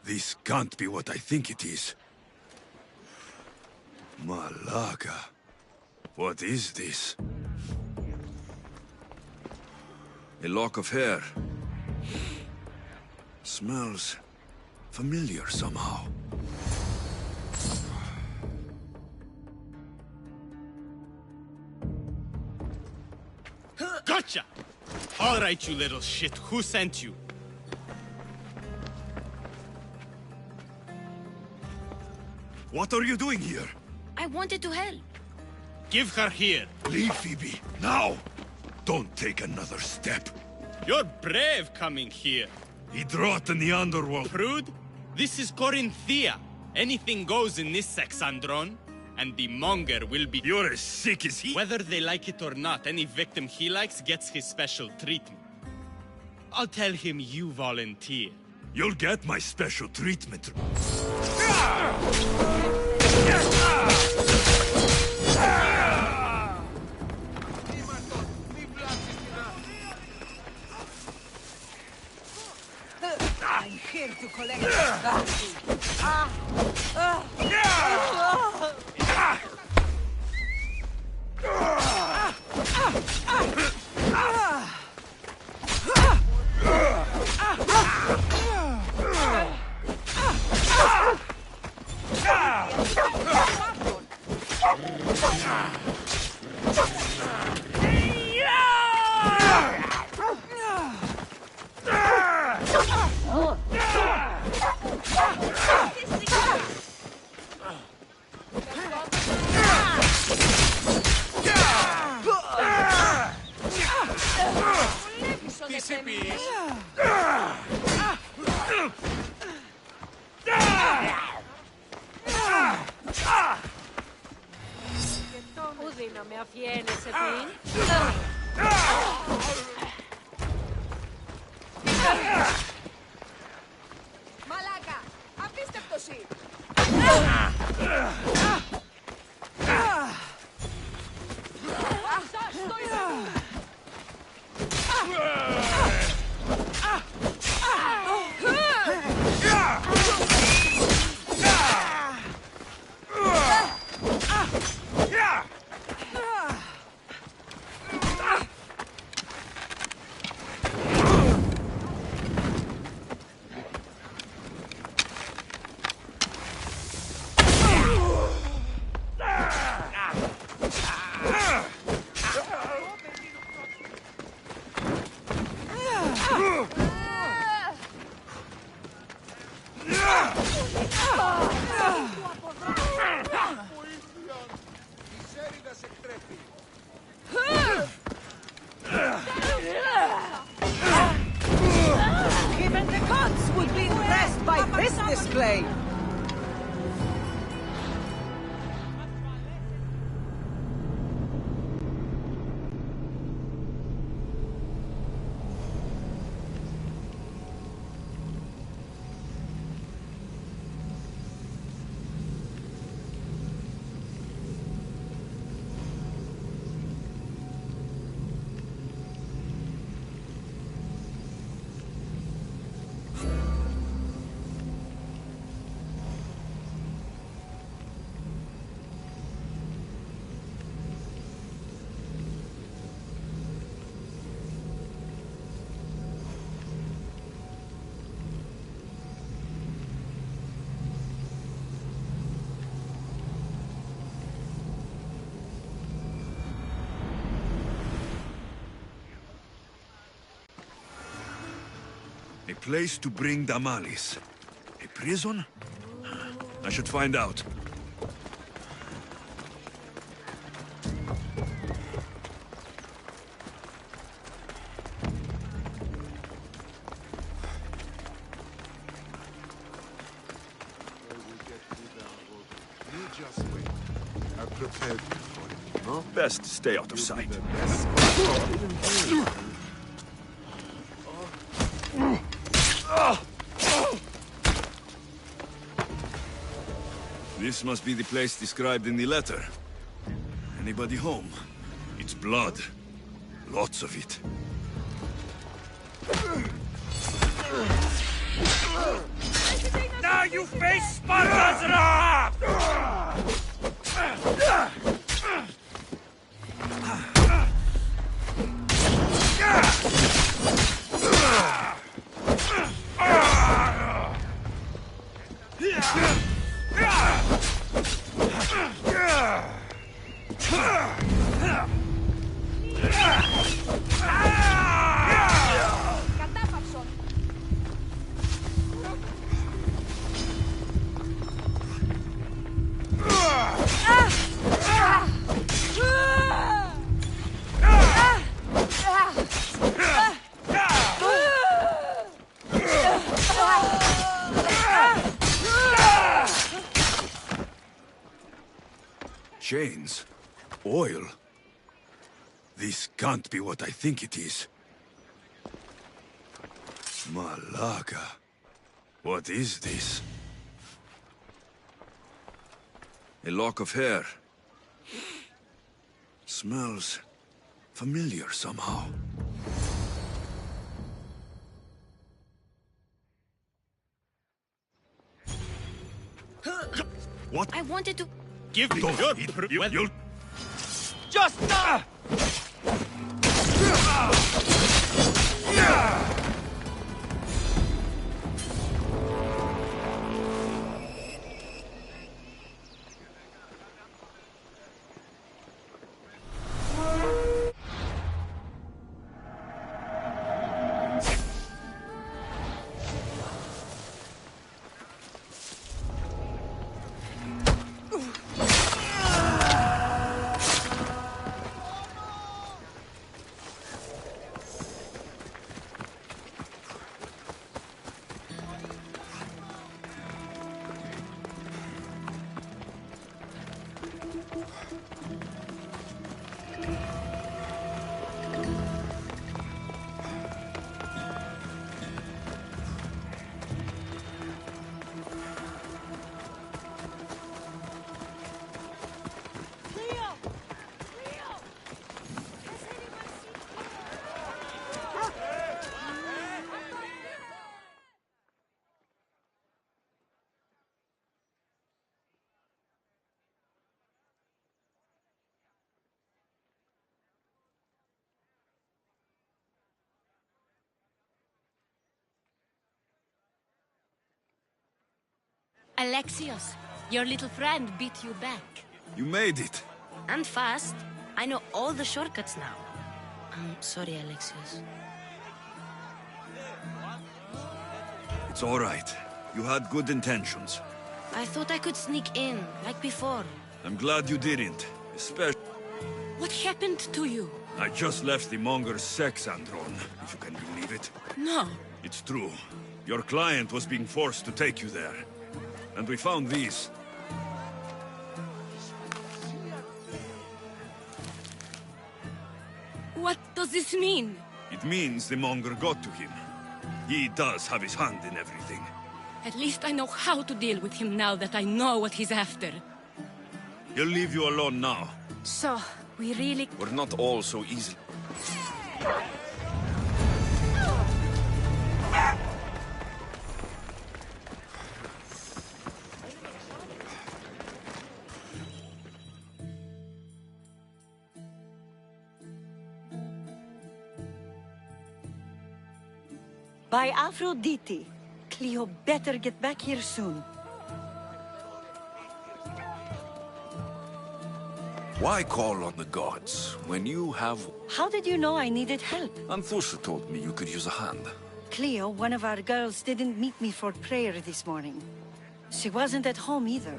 This can't be what I think it is. Malaga. What is this? A lock of hair. Smells familiar somehow. Gotcha! All right, you little shit. Who sent you? What are you doing here? I wanted to help. Give her here. Leave, Phoebe. Now! Don't take another step. You're brave coming here. He'd rot in the underworld. Prude, this is Corinthia. Anything goes in this Sexandron, and the monger will be... You're as sick as he... Whether they like it or not, any victim he likes gets his special treatment. I'll tell him you volunteer. You'll get my special treatment. I'm here to collect bounty. Μαλάκα! Απίστευτος ή! Even the gods would be impressed by this display. A place to bring Damalis. A prison? I should find out. You just wait. I've prepared you for it. No? Best to stay out of sight. This must be the place described in the letter. Anybody home? It's blood. Lots of it. Now you face Sparta's wrath! Chains? Oil? This can't be what I think it is. Malaga. What is this? A lock of hair. Smells familiar somehow. What? I wanted to... Give me You'll... Just Alexios, your little friend beat you back. You made it. And fast. I know all the shortcuts now. I'm sorry, Alexios. It's all right. You had good intentions. I thought I could sneak in, like before. I'm glad you didn't. Especially... What happened to you? I just left the monger's sex andron, if you can believe it. No. It's true. Your client was being forced to take you there. And we found these. What does this mean? It means the monger got to him. He does have his hand in everything. At least I know how to deal with him now that I know what he's after. He'll leave you alone now. So, we really... We're not all so easy. By Aphrodite, Cleo better get back here soon. Why call on the gods when you have... How did you know I needed help? Anthusa told me you could use a hand. Cleo, one of our girls, didn't meet me for prayer this morning. She wasn't at home either.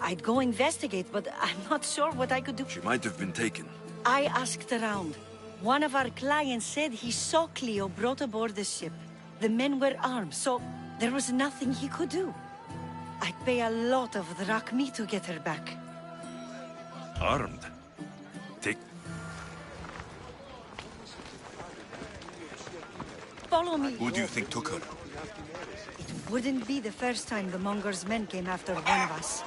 I'd go investigate, but I'm not sure what I could do. She might have been taken. I asked around. One of our clients said he saw Cleo brought aboard the ship. The men were armed, so there was nothing he could do. I'd pay a lot of drachmi to get her back. Armed? Take... Follow me. Who do you think took her? It wouldn't be the first time the Monger's men came after one of us.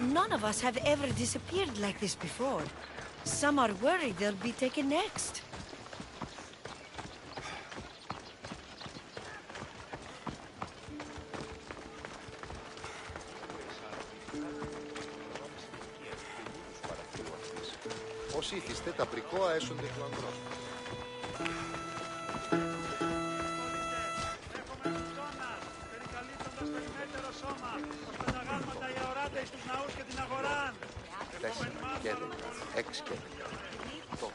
None of us have ever disappeared like this before. Some are worried they'll be taken next. Όσοι ήθιστε τα πρικόα έσονται του ανδρός. Τέσσερα και 11, 6 και 11, 8.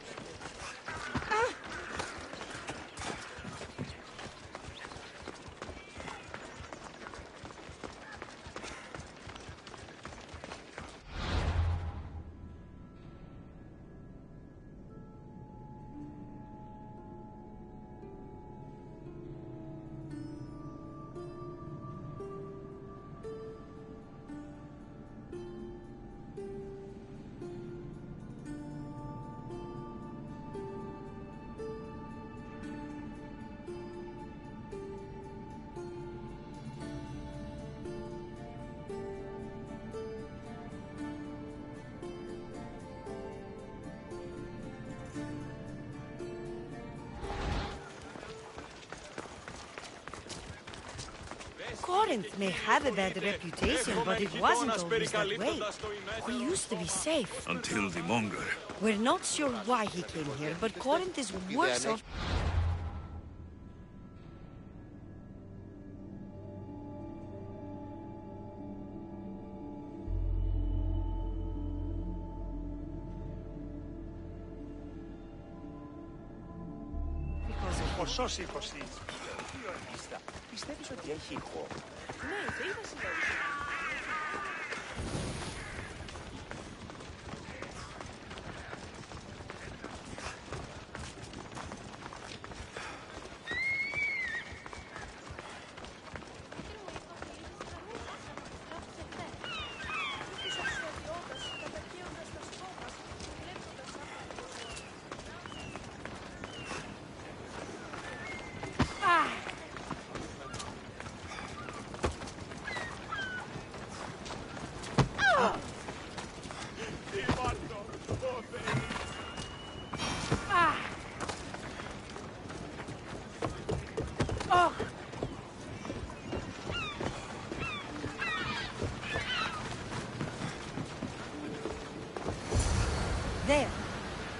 Corinth may have a bad reputation, but it wasn't always that way. We used to be safe. Until the monger. We're not sure why he came here, but Corinth is worse off. Ποσός ήχος είναι. Πιστεύεις ότι έχει ήχο? Ναι, το είδα συνέχεια. There.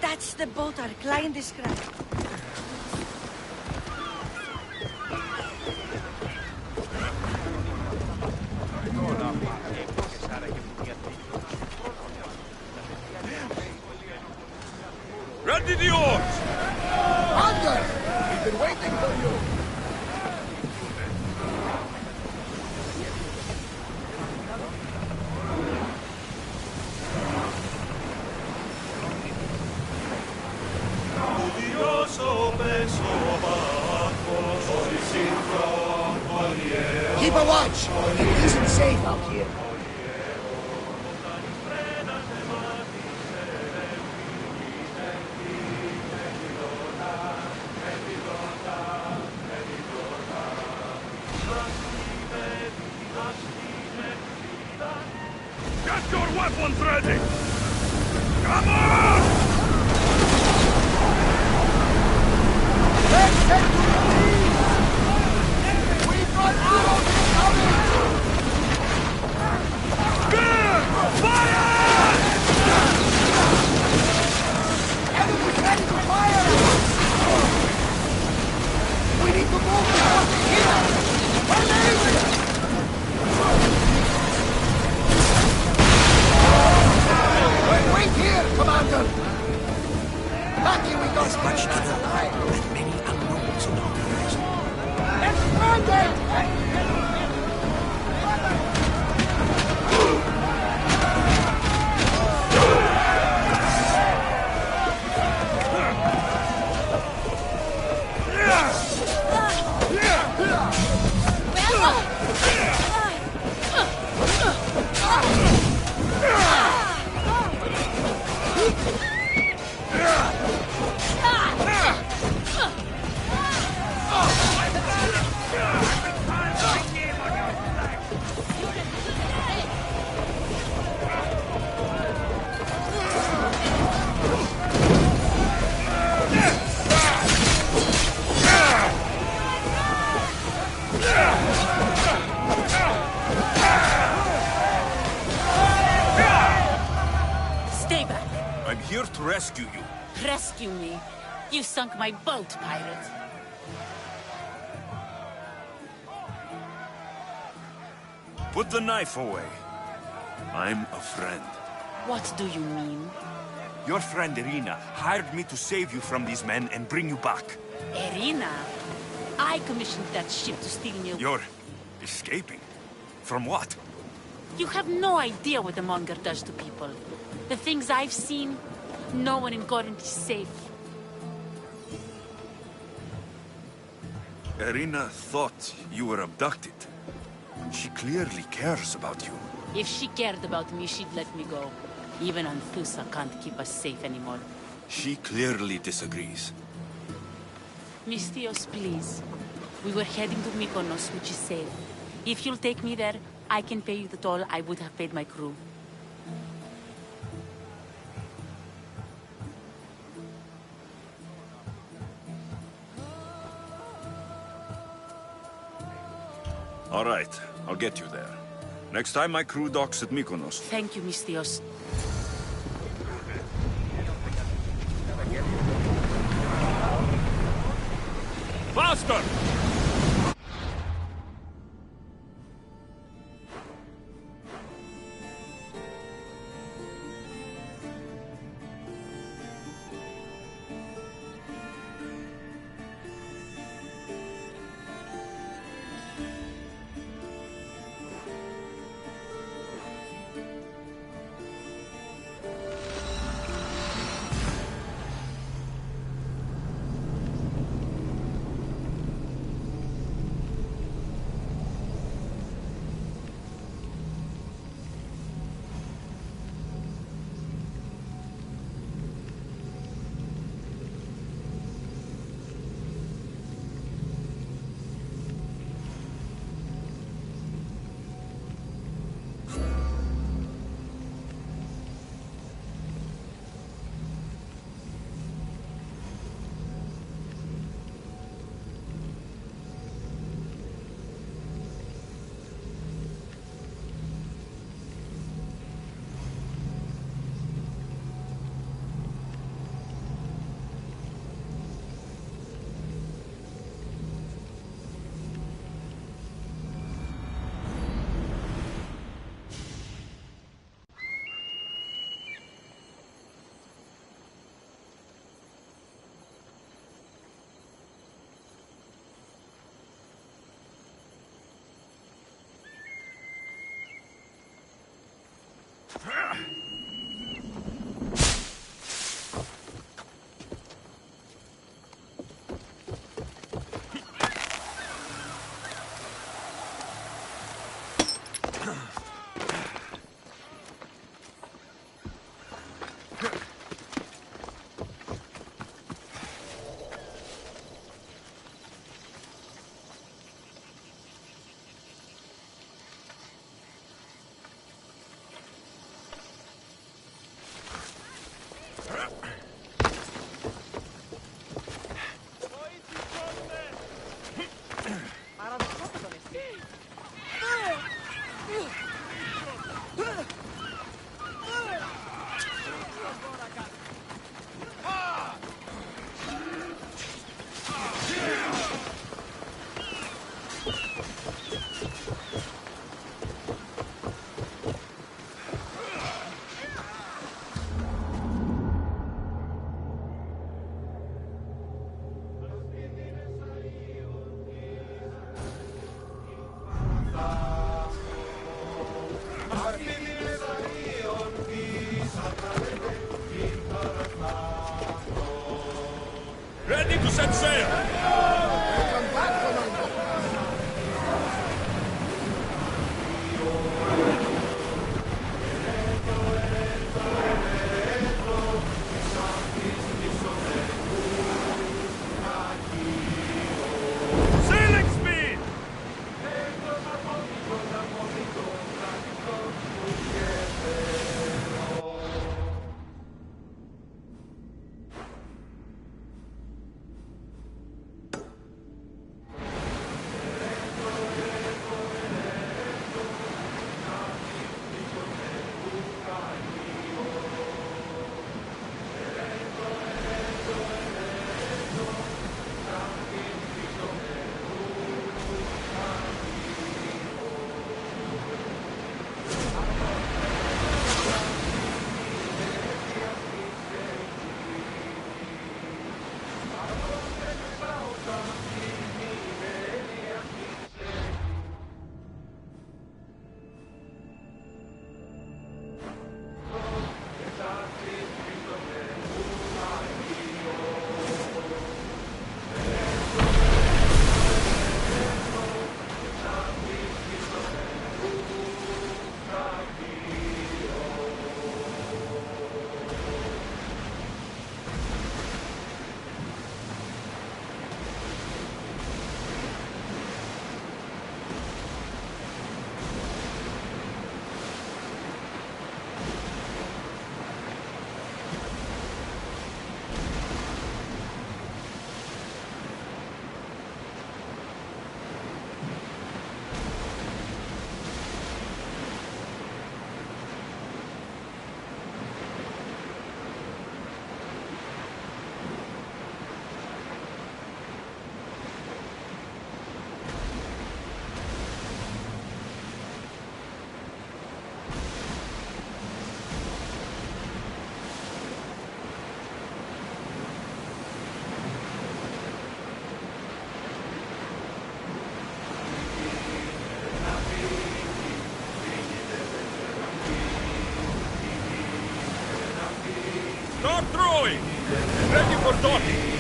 That's the boat our client described. Ready the oars! Under! We've been waiting for you! Keep a watch! It isn't safe out here. Get your weapons ready! Come on! Let's take to the lead! We've got arrows coming! Spear! Fire! Enemies ready to fire! We need to move before they hit us! We're leaving! Wait here, Commander! Lucky we got as much trouble and many unknowns in our horizon. Expand it! here to rescue you. Rescue me? You sunk my boat, pirate. Put the knife away. I'm a friend. What do you mean? Your friend Irina hired me to save you from these men and bring you back. Irina? I commissioned that ship to steal you. You're escaping? From what? You have no idea what the Monger does to people. The things I've seen, no one in Corinth is safe. Irina thought you were abducted. She clearly cares about you. If she cared about me, she'd let me go. Even Anthusa can't keep us safe anymore. She clearly disagrees. Mistios, please. We were heading to Mykonos, which is safe. If you'll take me there, I can pay you the toll I would have paid my crew. All right, I'll get you there. Next time my crew docks at Mykonos. Thank you, Mistios. Faster! Ready to set sail! Welcome back, Commander. Sailing speed! Start throwing! Ready for dotting!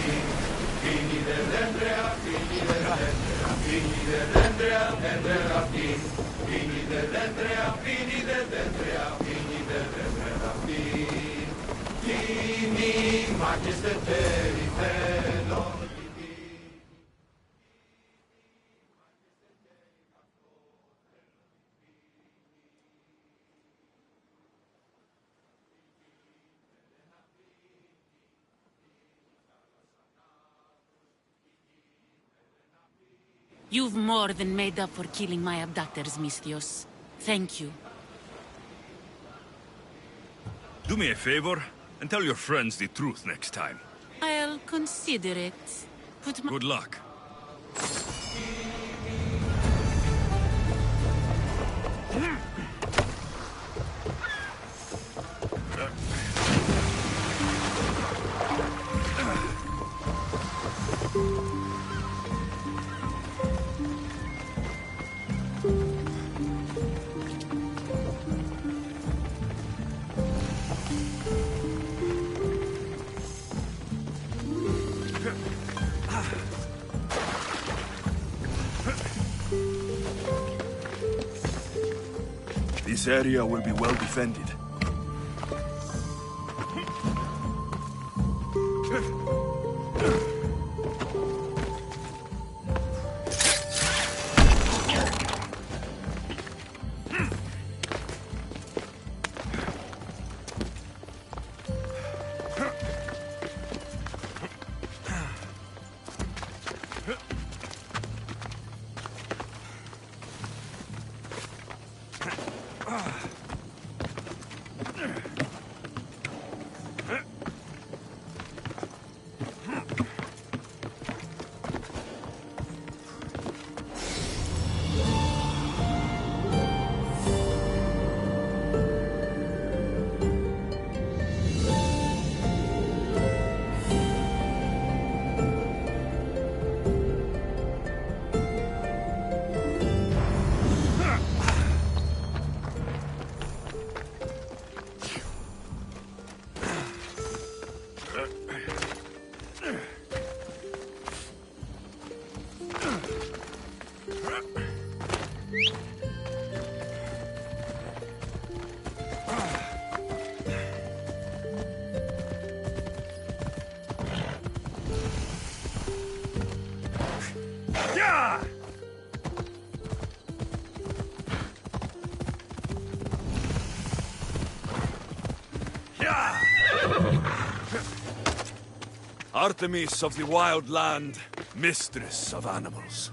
You've more than made up for killing my abductors, Misthios. Thank you. Do me a favor, and tell your friends the truth next time. I'll consider it. Put my... Good luck. This area will be well defended. Artemis of the Wild Land, mistress of animals.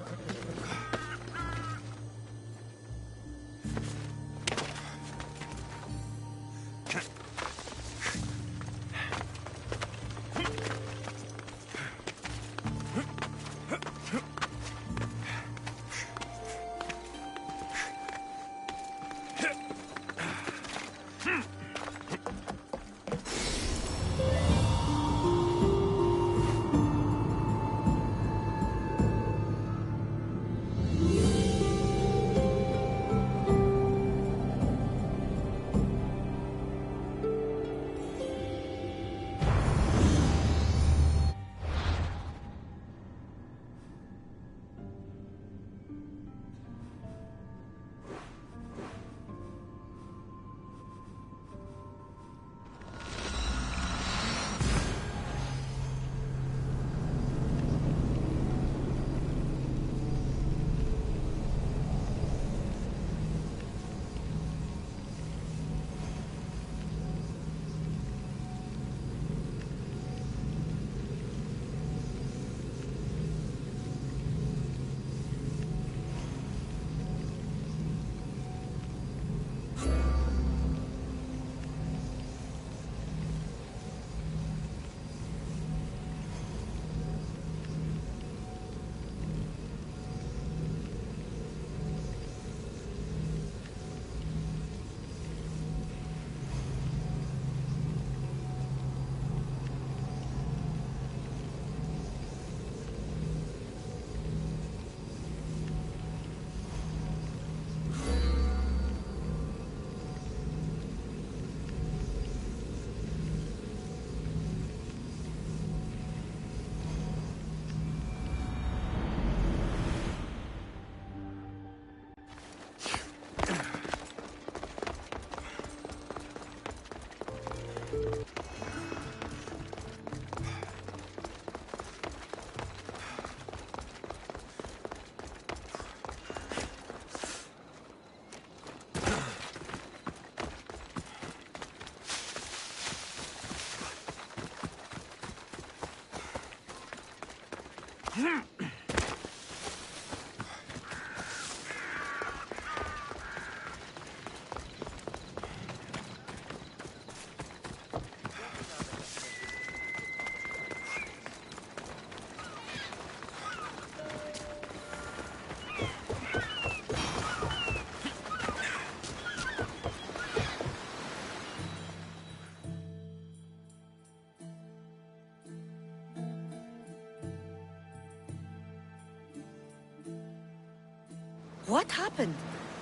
What happened?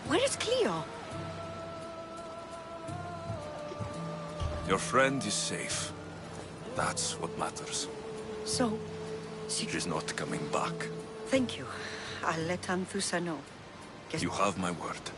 Where is Cleo? Your friend is safe. That's what matters. So, She's not coming back. thank you. I'll let Anthusa know. You have my word.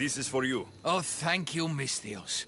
This is for you. Oh, thank you, Mistios.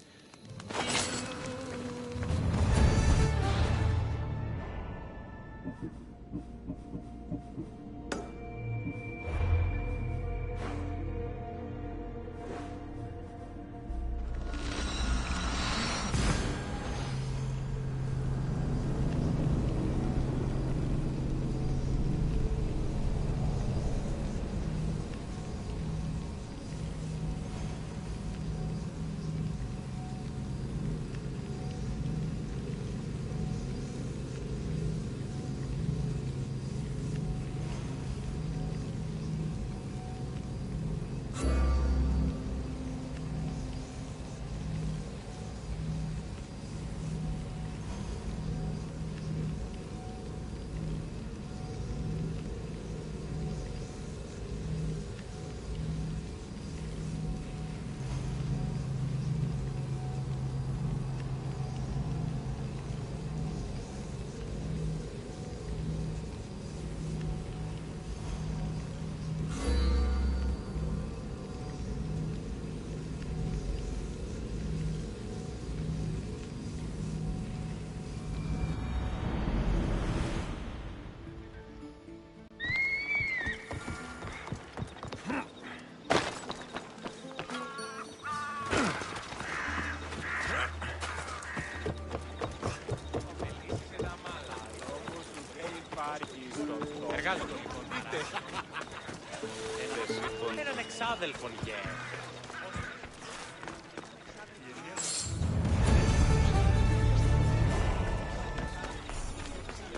αδελφον γέ.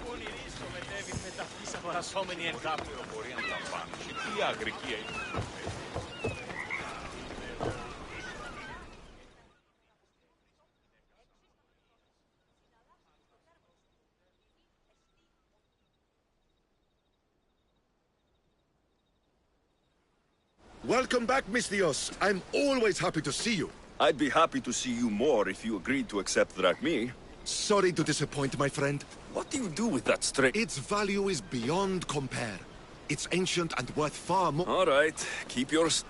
Πονηρίσω μετέβη με τα φύσα αγορασόμενη εντάπη. Πληροφορία να λαμβάνω. Τι αγρική έγινε. Welcome back, Misthios. I'm always happy to see you. I'd be happy to see you more if you agreed to accept Drachmi. Sorry to disappoint, my friend. What do you do with that string? Its value is beyond compare. It's ancient and worth far more. All right, keep yours.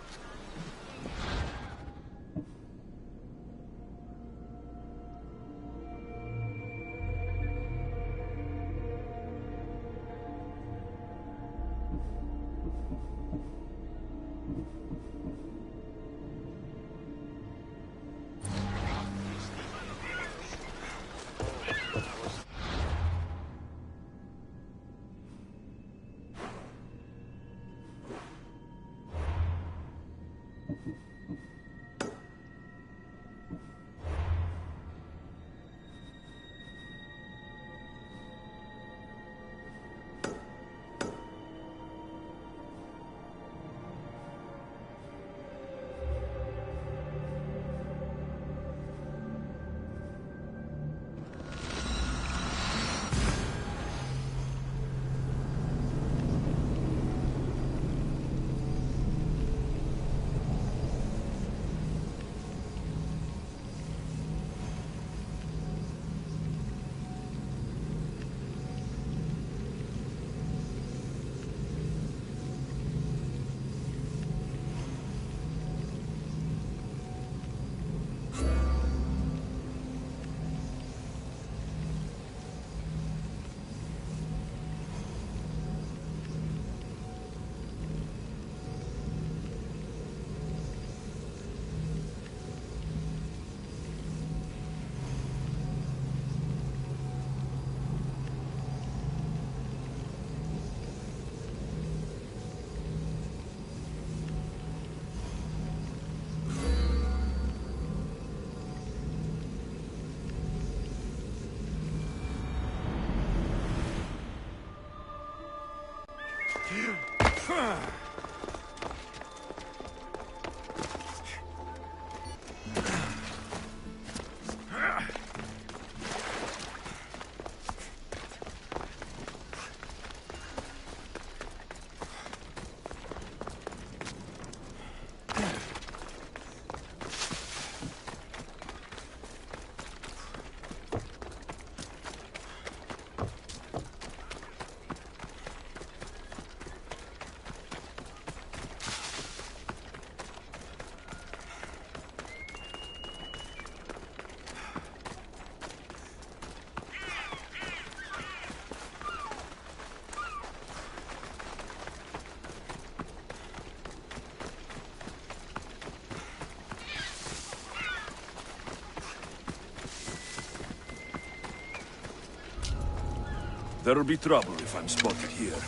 There'll be trouble if I'm spotted here.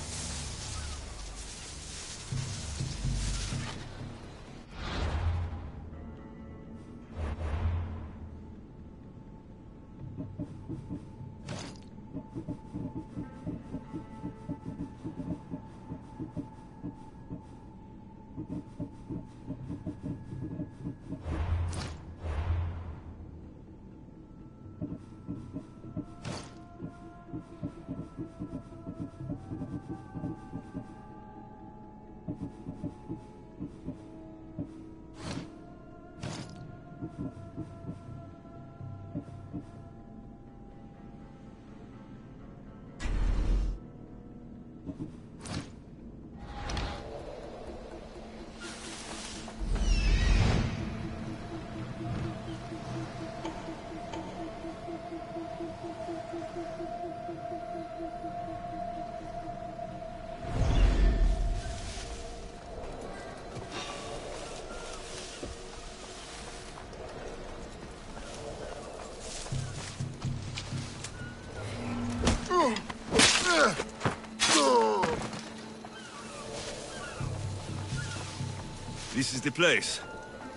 This is the place.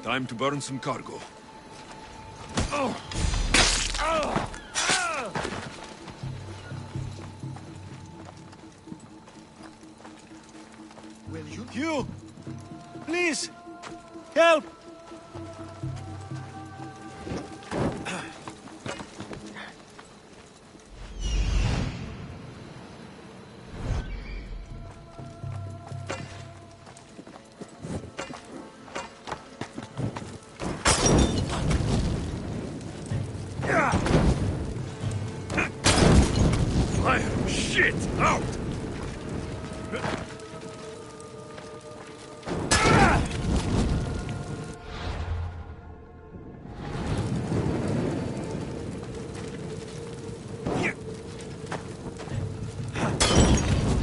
Time to burn some cargo. Will you? You! Please! Help! Fire! Shit! Out!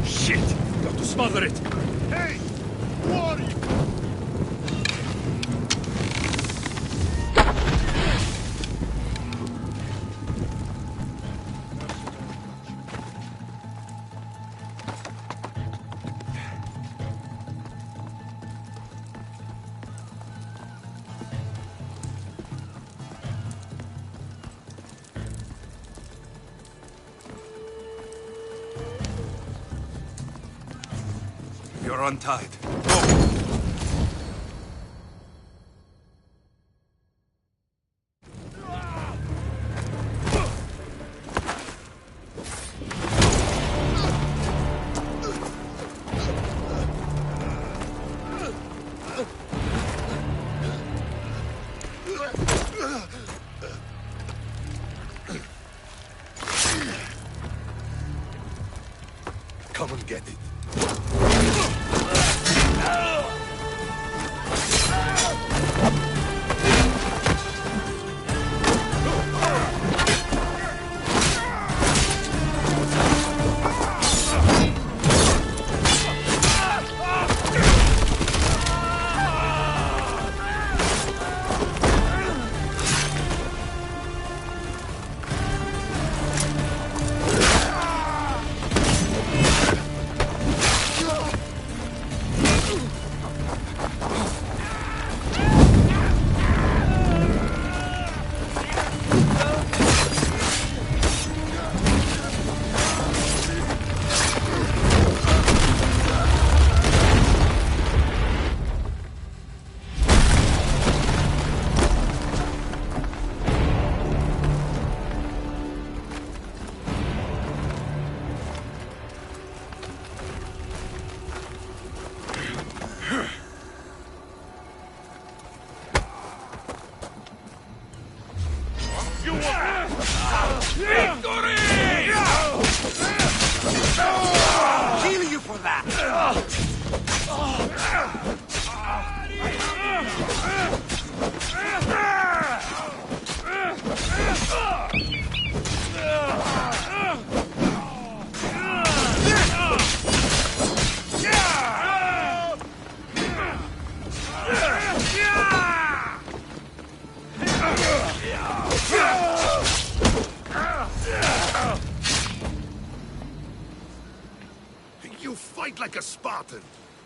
Shit! Got to smother it! Hey! Who are you? You're untied. Come and get it. Kill you for that! You fight like a Spartan.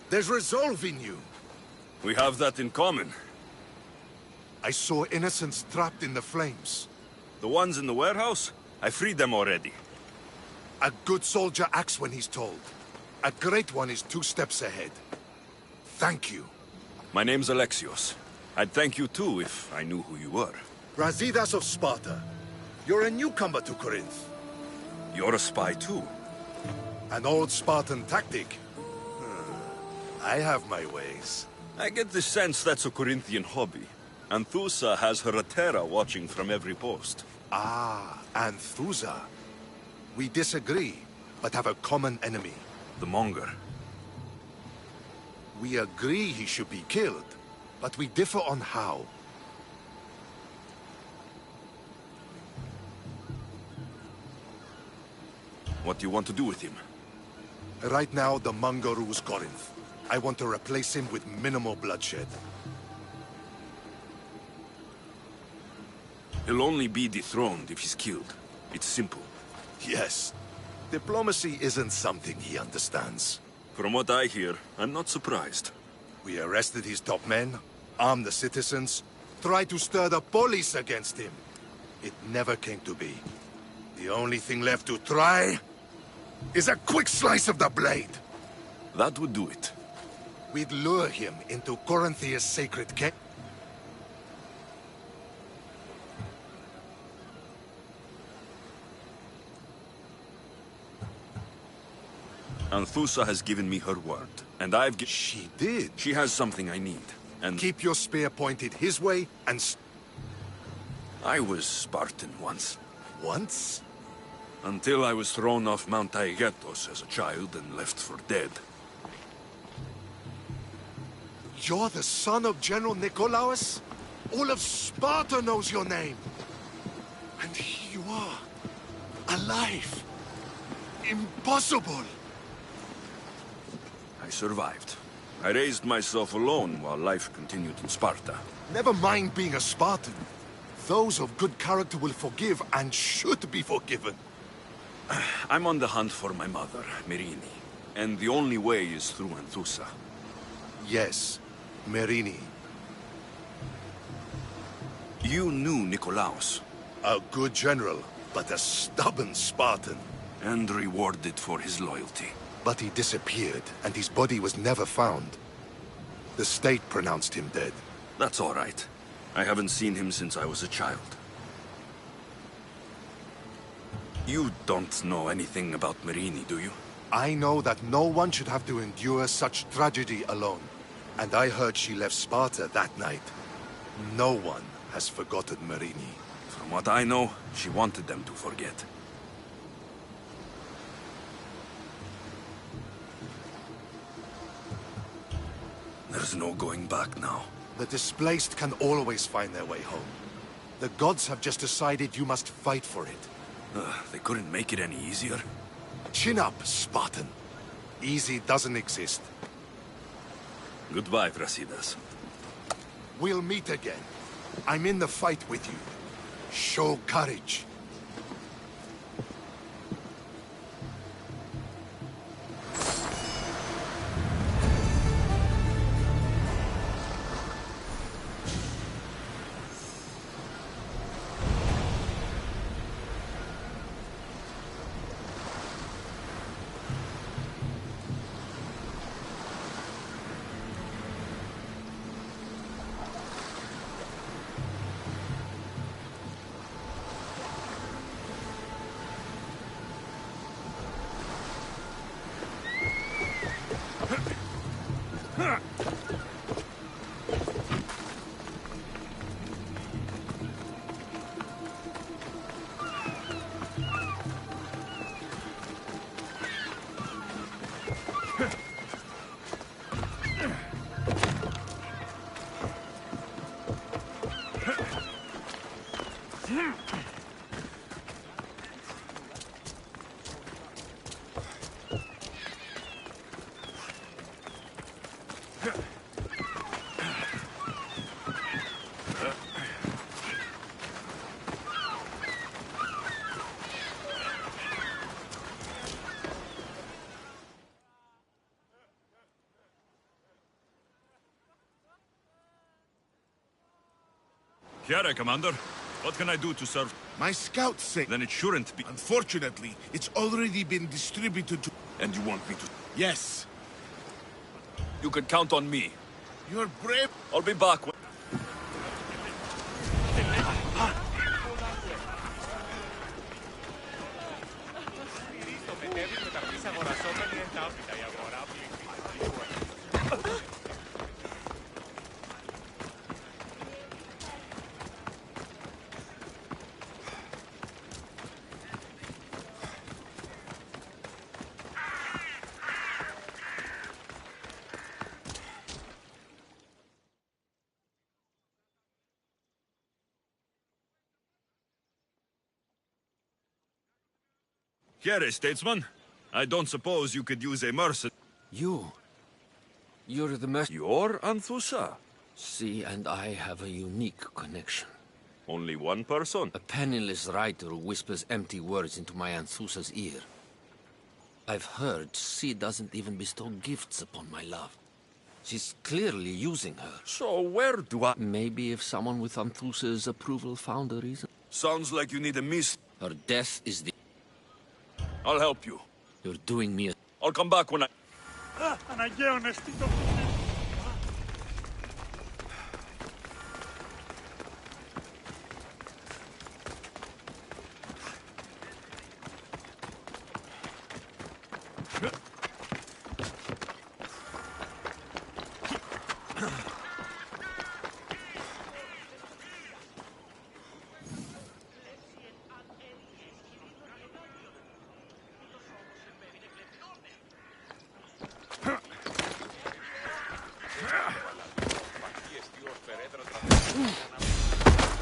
There's resolve in you. We have that in common. I saw innocents trapped in the flames. The ones in the warehouse? I freed them already. A good soldier acts when he's told. A great one is 2 steps ahead. Thank you. My name's Alexios. I'd thank you too if I knew who you were. Brasidas of Sparta. You're a newcomer to Corinth. You're a spy too. An old Spartan tactic. I have my ways. I get the sense that's a Corinthian hobby. Anthusa has her Atera watching from every post. Ah, Anthusa. We disagree, but have a common enemy. The Monger. We agree he should be killed, but we differ on how. What do you want to do with him? Right now, the Monger rules Corinth. I want to replace him with minimal bloodshed. He'll only be dethroned if he's killed. It's simple. Yes. Diplomacy isn't something he understands. From what I hear, I'm not surprised. We arrested his top men, armed the citizens, tried to stir the police against him. It never came to be. The only thing left to try is a quick slice of the blade. That would do it. We'd lure him into Corinthia's sacred cave. Anthusa has given me her word, and I've She did? She has something I need, and... Keep your spear pointed his way, and... I was Spartan once. Once? Until I was thrown off Mount Taygetos as a child and left for dead. You're the son of General Nikolaos? All of Sparta knows your name. And here you are, alive. Impossible. I survived. I raised myself alone while life continued in Sparta. Never mind being a Spartan. Those of good character will forgive and should be forgiven. I'm on the hunt for my mother, Myrrine. And the only way is through Anthusa. Yes, Myrrine. You knew Nikolaos. A good general, but a stubborn Spartan. And rewarded for his loyalty. But he disappeared, and his body was never found. The state pronounced him dead. That's all right. I haven't seen him since I was a child. You don't know anything about Myrrine, do you? I know that no one should have to endure such tragedy alone. And I heard she left Sparta that night. No one has forgotten Myrrine. From what I know, she wanted them to forget. There's no going back now. The displaced can always find their way home. The gods have just decided you must fight for it. They couldn't make it any easier. Chin up, Spartan. Easy doesn't exist. Goodbye, Brasidas. We'll meet again. I'm in the fight with you. Show courage. Here, Commander. What can I do to serve? My scouts say... Then it shouldn't be. Unfortunately, it's already been distributed to... And you want me to... Yes. You can count on me. You're brave. I'll be back. Here, statesman. I don't suppose you could use a mercenary. You're the You're Anthusa? See, and I have a unique connection. Only one person? A penniless writer who whispers empty words into my Anthusa's ear. I've heard she doesn't even bestow gifts upon my love. She's clearly using her. So where do I... Maybe if someone with Anthusa's approval found a reason. Sounds like you need a miss. Her death is the... I'll help you. You're doing me a... I'll come back when I...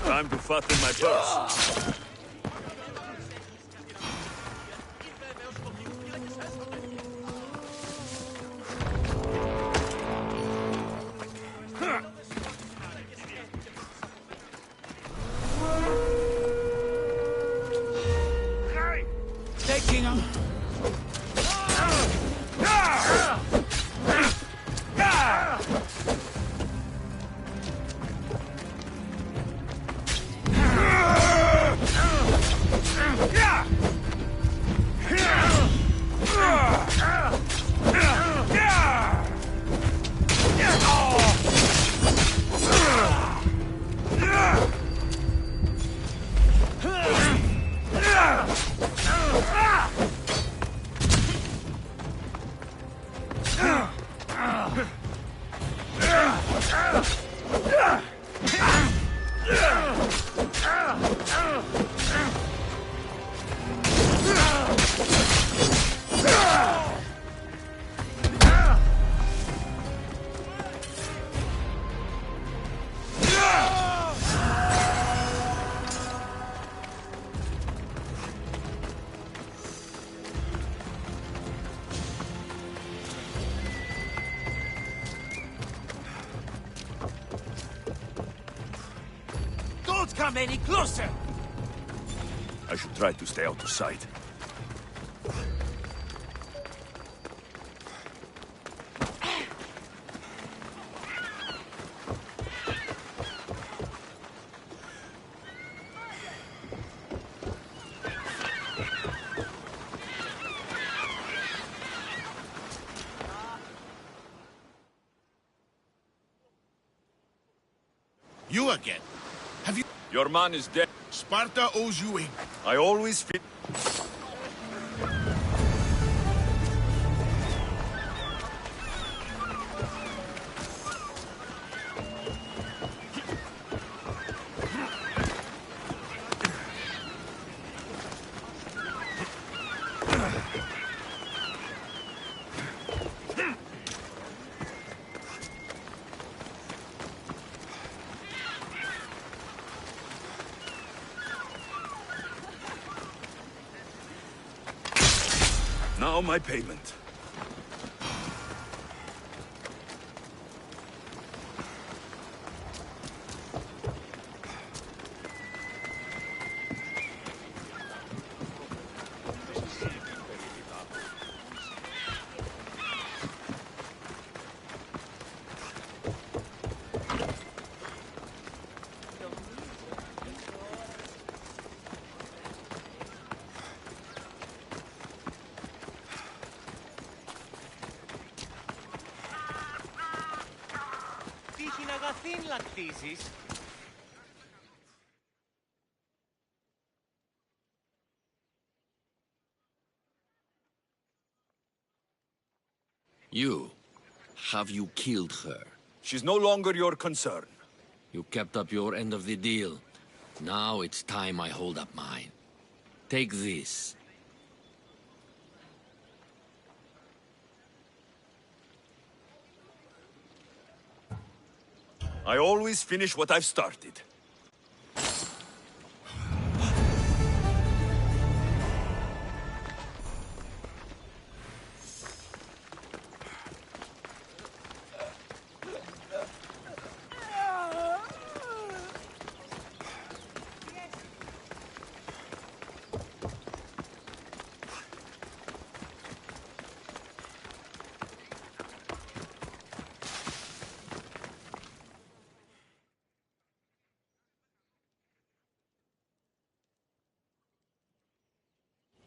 Time to fatten my purse. Taking him. Don't come any closer! I should try to stay out of sight. You again? Have you... Your man is dead. Sparta owes you in. I always feel... Now my payment. You. Have you killed her? She's no longer your concern. You kept up your end of the deal. Now it's time I hold up mine. Take this. I always finish what I've started.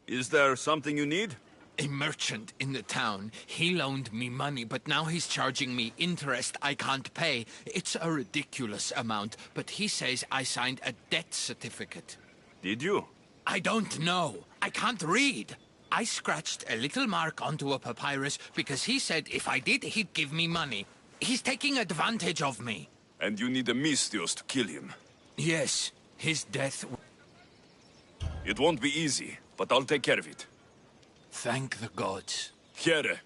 Is there something you need? A merchant in the town. He loaned me money, but now he's charging me interest I can't pay. It's a ridiculous amount, but he says I signed a debt certificate. Did you? I don't know. I can't read. I scratched a little mark onto a papyrus because he said if I did, he'd give me money. He's taking advantage of me. And you need a Misthios to kill him? Yes, his death... It won't be easy, but I'll take care of it. Thank the gods. Here.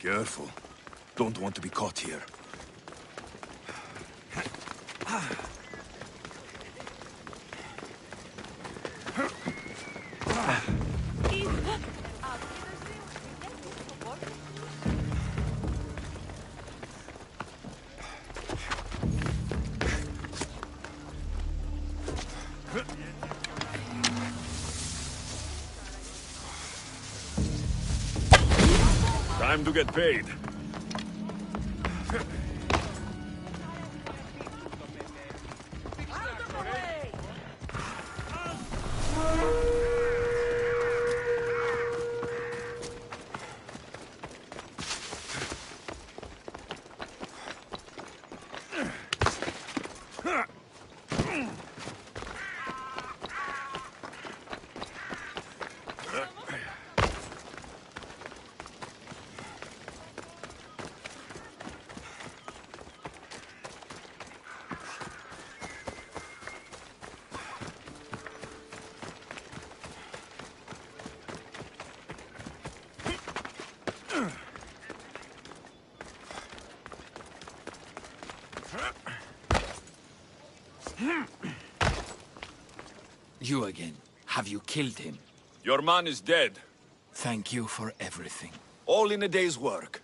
Careful. Don't want to be caught here. Time to get paid. You again. Have you killed him? Your man is dead. Thank you for everything. All in a day's work.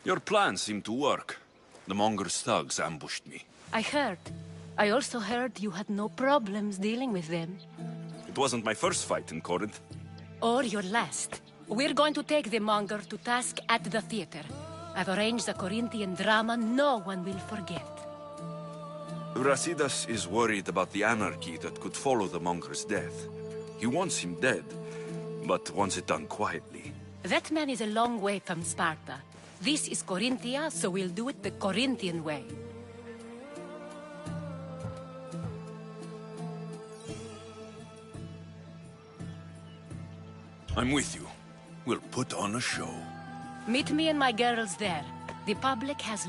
Your plan seemed to work. The Monger's thugs ambushed me. I heard. I also heard you had no problems dealing with them. It wasn't my first fight in Corinth. Or your last. We're going to take the Monger to task at the theater. I've arranged a Corinthian drama no one will forget. Brasidas is worried about the anarchy that could follow the Monger's death. He wants him dead, but wants it done quietly. That man is a long way from Sparta. This is Corinthia, so we'll do it the Corinthian way. I'm with you. We'll put on a show. Meet me and my girls there. The public has...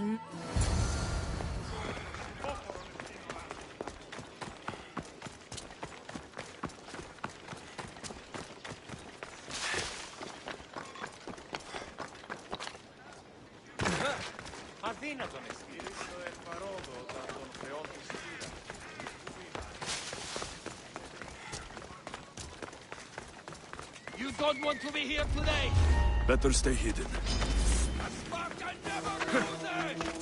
You don't want to be here today! Better stay hidden. Sparta never loses!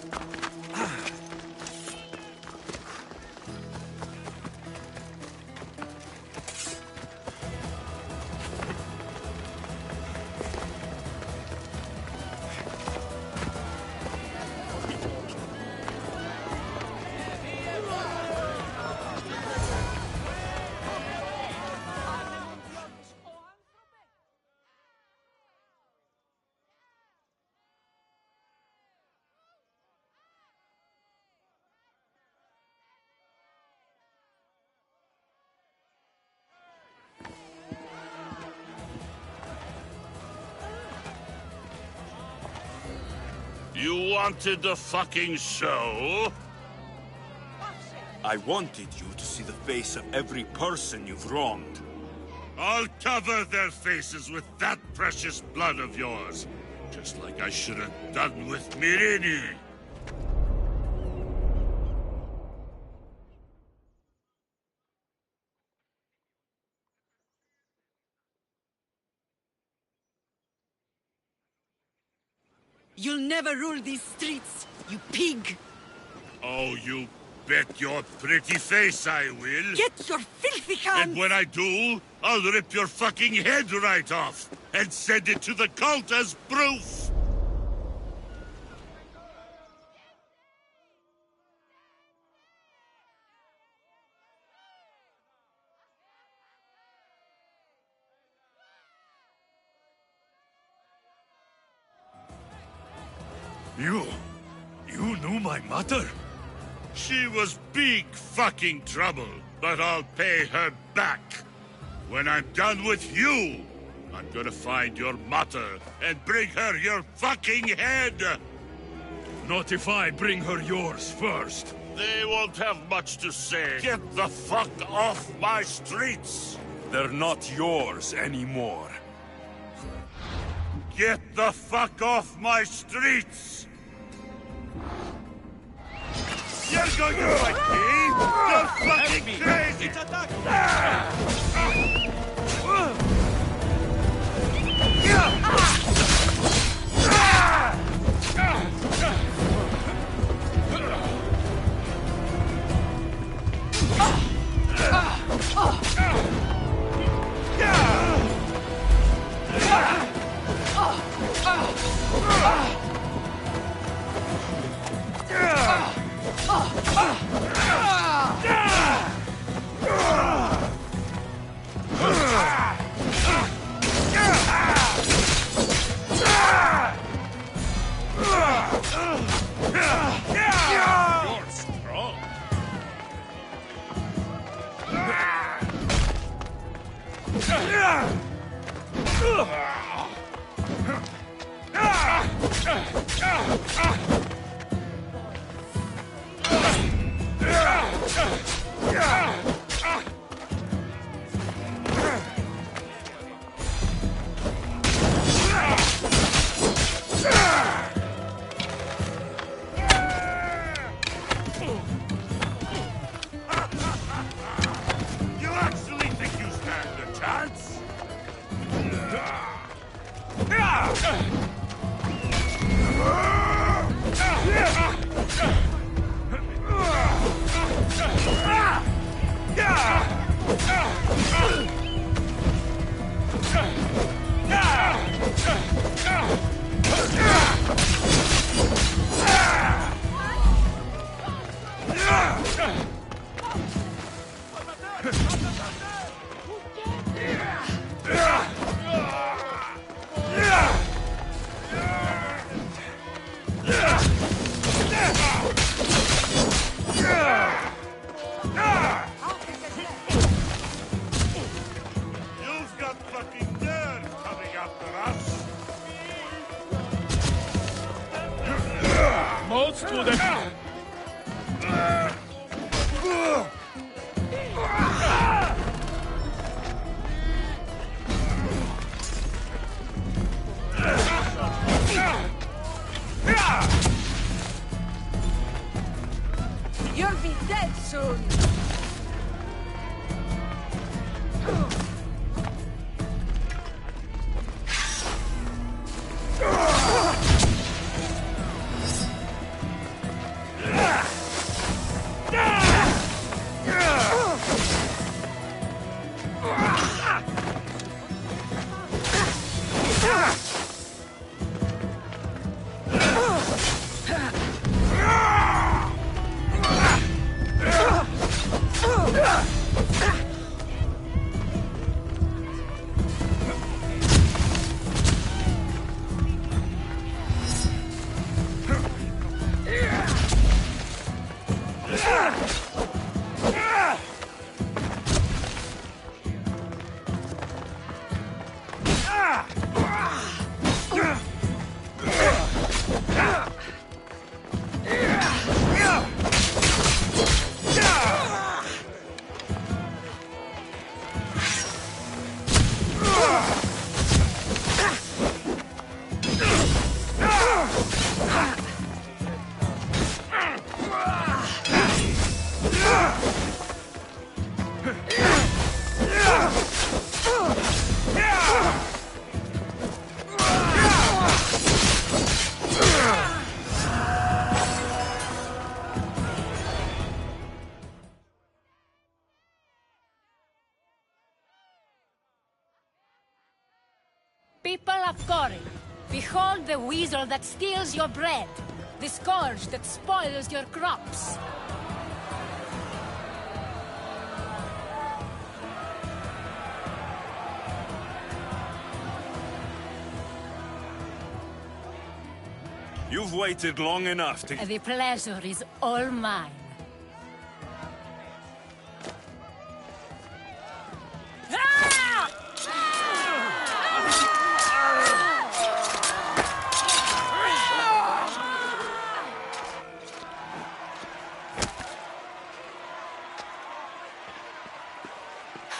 You wanted the fucking show? I wanted you to see the face of every person you've wronged. I'll cover their faces with that precious blood of yours. Just like I should have done with Mirini. You'll never rule these streets, you pig! Oh, you bet your pretty face I will. Get your filthy hands! And when I do, I'll rip your fucking head right off and send it to the cult as proof! You knew my mother? She was big fucking trouble, but I'll pay her back. When I'm done with you, I'm gonna find your mother and bring her your fucking head! Not if I bring her yours first. They won't have much to say. Get the fuck off my streets! They're not yours anymore. Get the fuck off my streets! You're going to fight me? You're fucking crazy! You'll be dead soon! People of Corinth, behold the weasel that steals your bread, the scourge that spoils your crops. You've waited long enough to... The pleasure is all mine.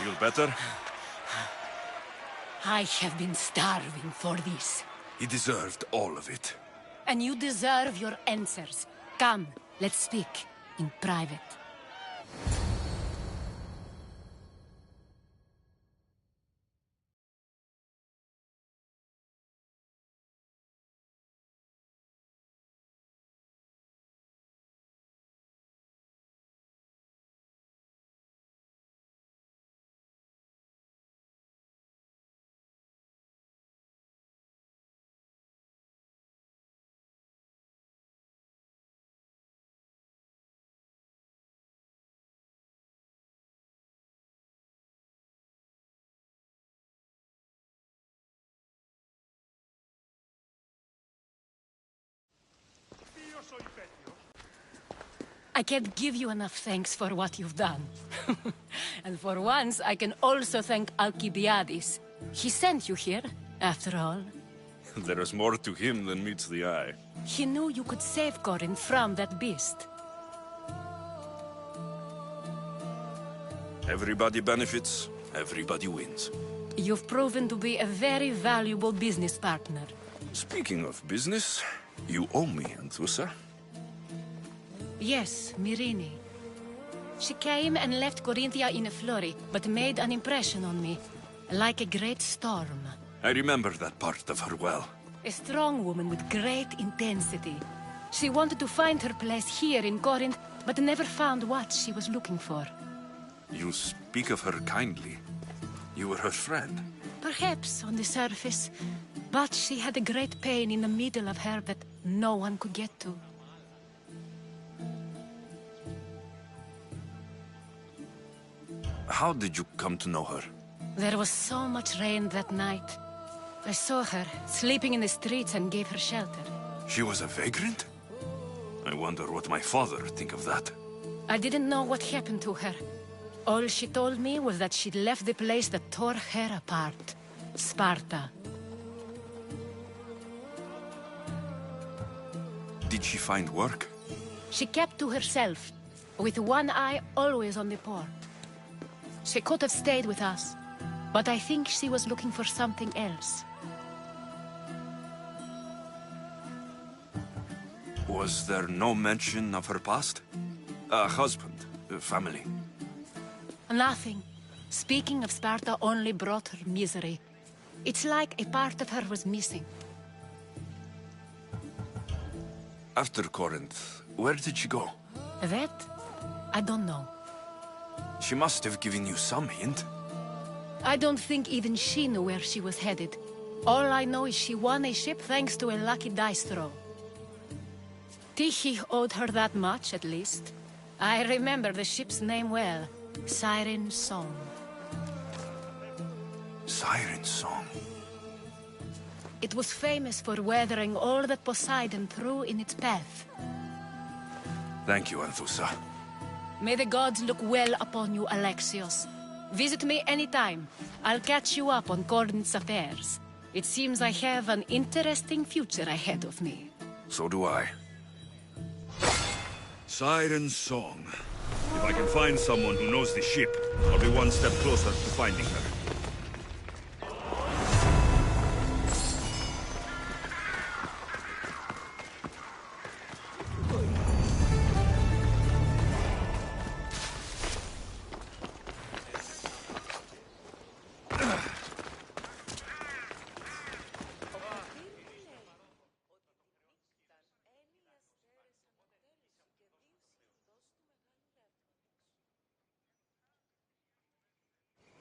Feel better? I have been starving for this. He deserved all of it. And you deserve your answers. Come, let's speak in private. I can't give you enough thanks for what you've done. And for once, I can also thank Alcibiades. He sent you here, after all. There is more to him than meets the eye. He knew you could save Corinth from that beast. Everybody benefits, everybody wins. You've proven to be a very valuable business partner. Speaking of business, you owe me, Anthusa. Yes, Myrine. She came and left Corinthia in a flurry, but made an impression on me, like a great storm. I remember that part of her well. A strong woman with great intensity. She wanted to find her place here in Corinth, but never found what she was looking for. You speak of her kindly. You were her friend. Perhaps on the surface, but she had a great pain in the middle of her that no one could get to. How did you come to know her? There was so much rain that night. I saw her, sleeping in the streets, and gave her shelter. She was a vagrant? I wonder what my father would think of that. I didn't know what happened to her. All she told me was that she'd left the place that tore her apart. Sparta. Did she find work? She kept to herself, with one eye always on the port. She could have stayed with us, but I think she was looking for something else. Was there no mention of her past? A husband, a family? Nothing. Speaking of Sparta only brought her misery. It's like a part of her was missing. After Corinth, where did she go? That? I don't know. She must have given you some hint. I don't think even she knew where she was headed. All I know is she won a ship thanks to a lucky dice throw. Tyche owed her that much, at least. I remember the ship's name well. Siren Song. Siren Song? It was famous for weathering all that Poseidon threw in its path. Thank you, Anthusa. May the gods look well upon you, Alexios. Visit me anytime. I'll catch you up on Corinth's affairs. It seems I have an interesting future ahead of me. So do I. Siren Song. If I can find someone who knows the ship, I'll be one step closer to finding her.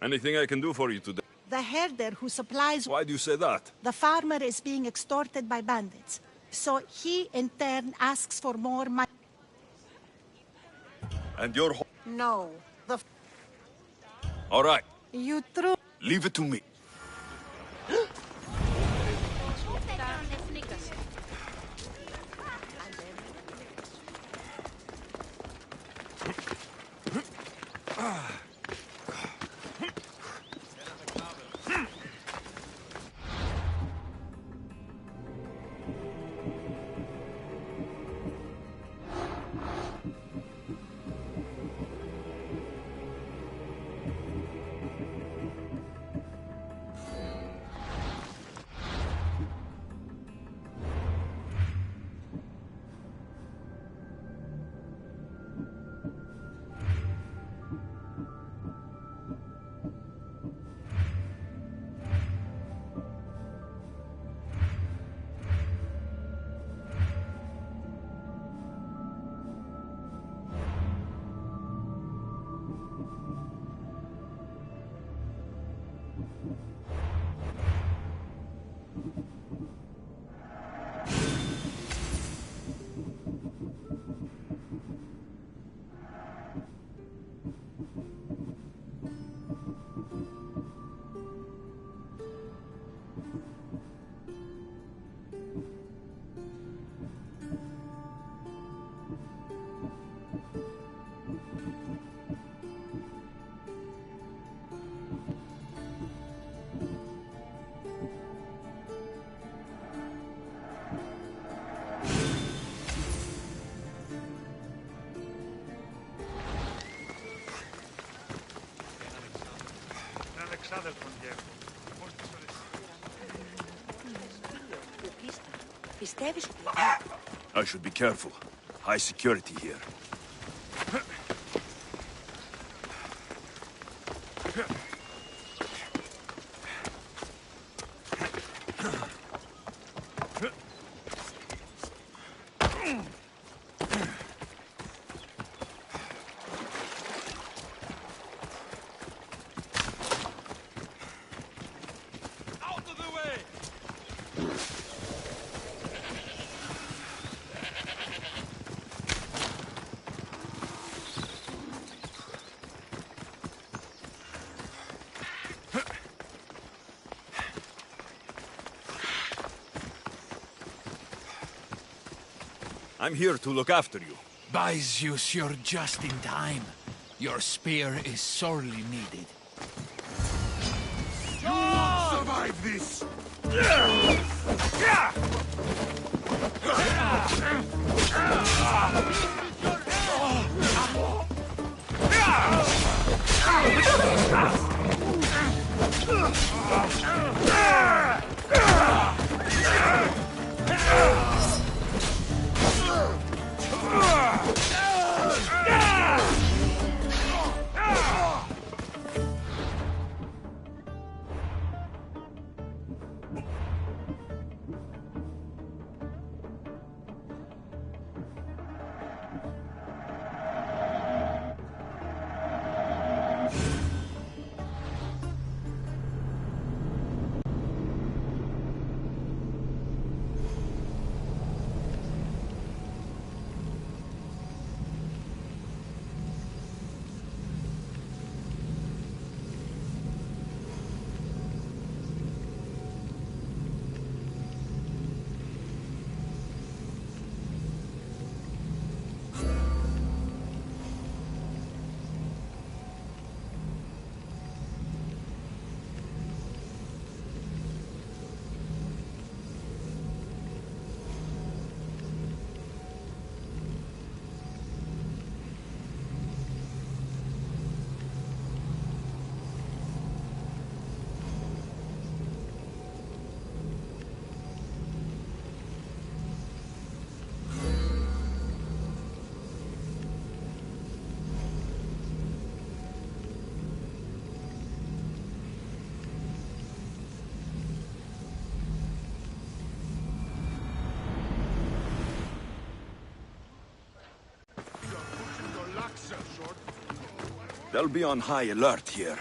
Anything I can do for you today? The herder who supplies... Why do you say that? The farmer is being extorted by bandits. So he, in turn, asks for more money. And your... No. All right. You threw... Leave it to me. I should be careful. High security here. I'm here to look after you. By Zeus, you're just in time. Your spear is sorely needed. You won't survive this! They'll be on high alert here.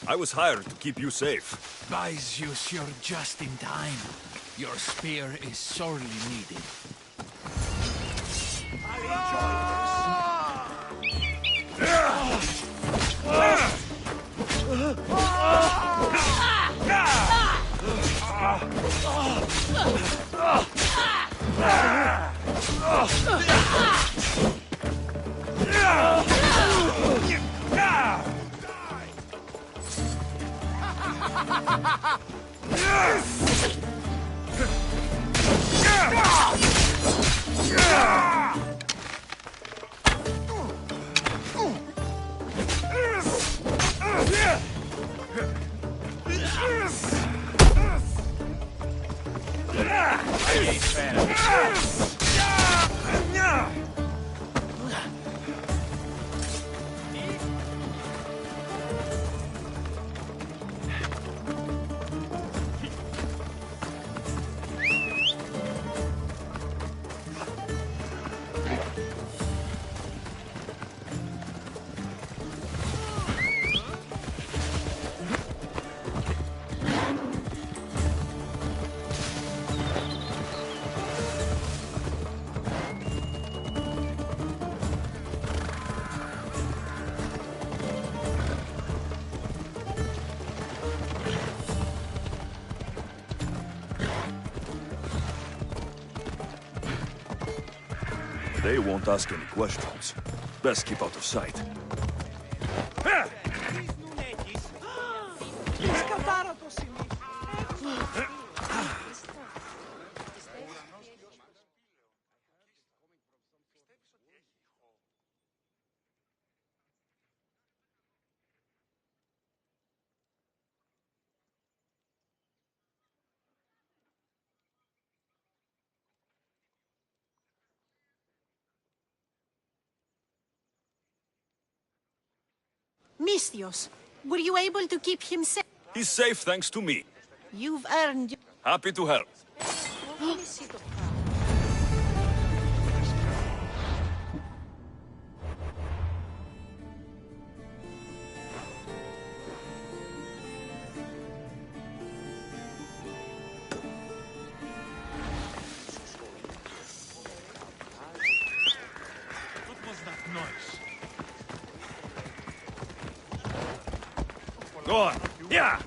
I was hired to keep you safe. Byzius, you're just in time. Your spear is sorely needed. They won't ask any questions. Best keep out of sight. Misthios, were you able to keep him safe? He's safe thanks to me. You've earned... Happy to help. What was that noise? Go on. Yeah!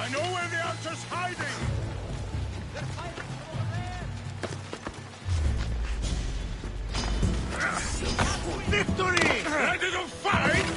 I know where the Archer's hiding! Victory! Ready to fight?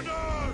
Go!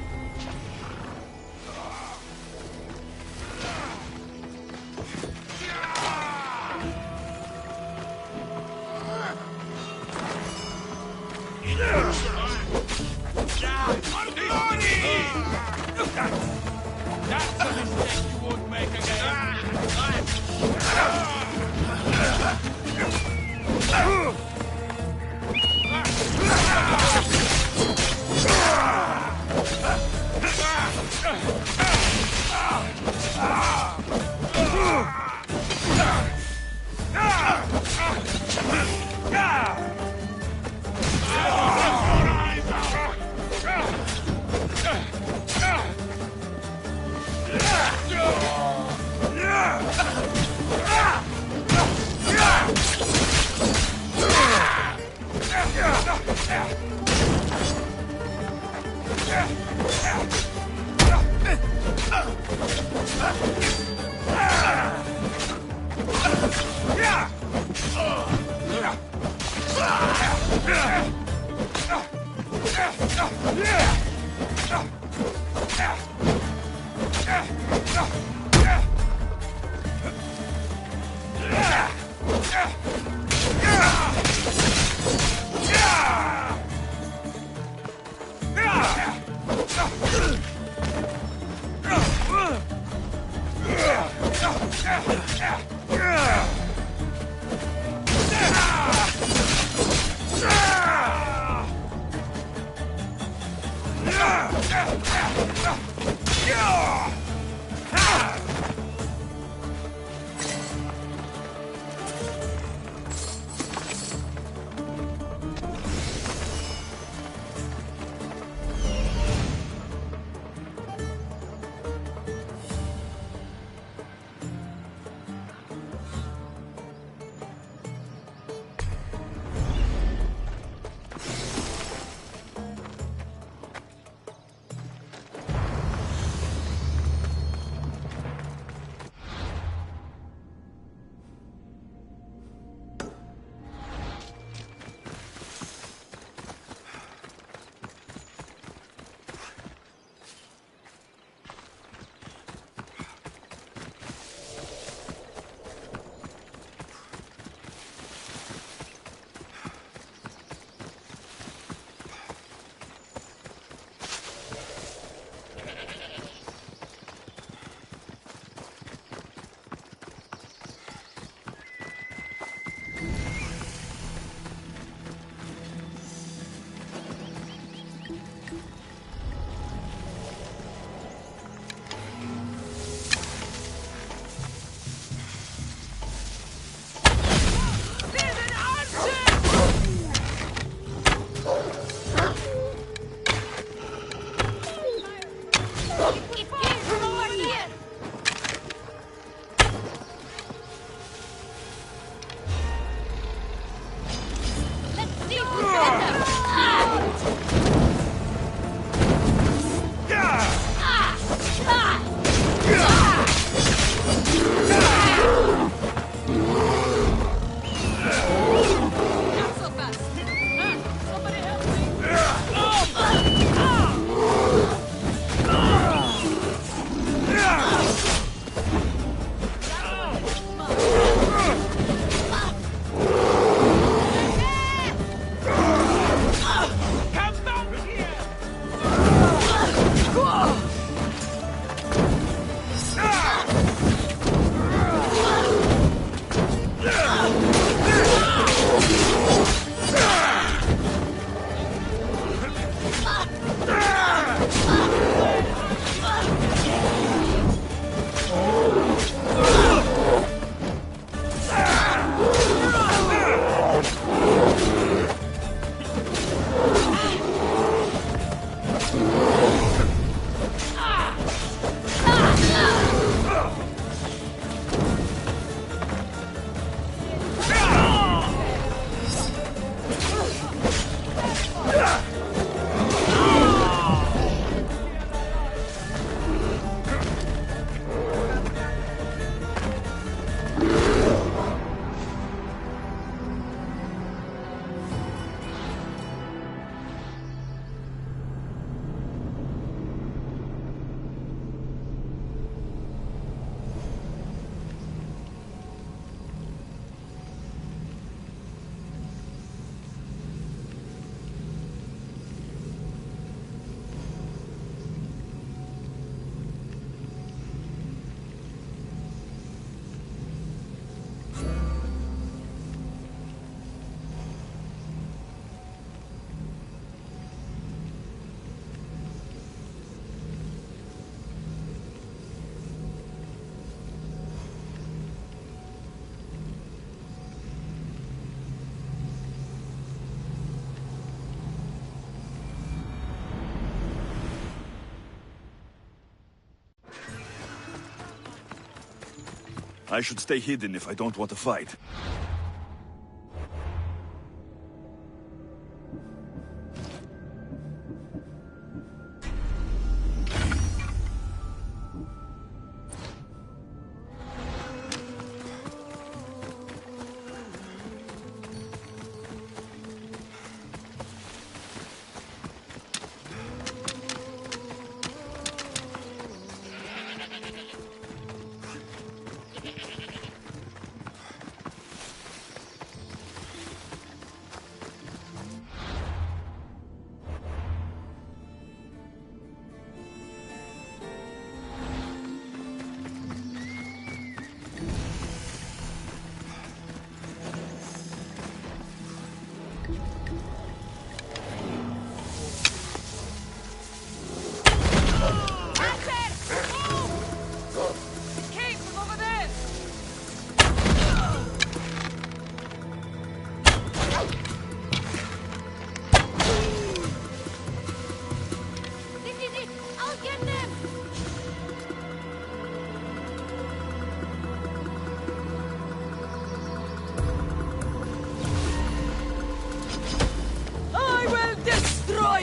I should stay hidden if I don't want to fight.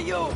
you!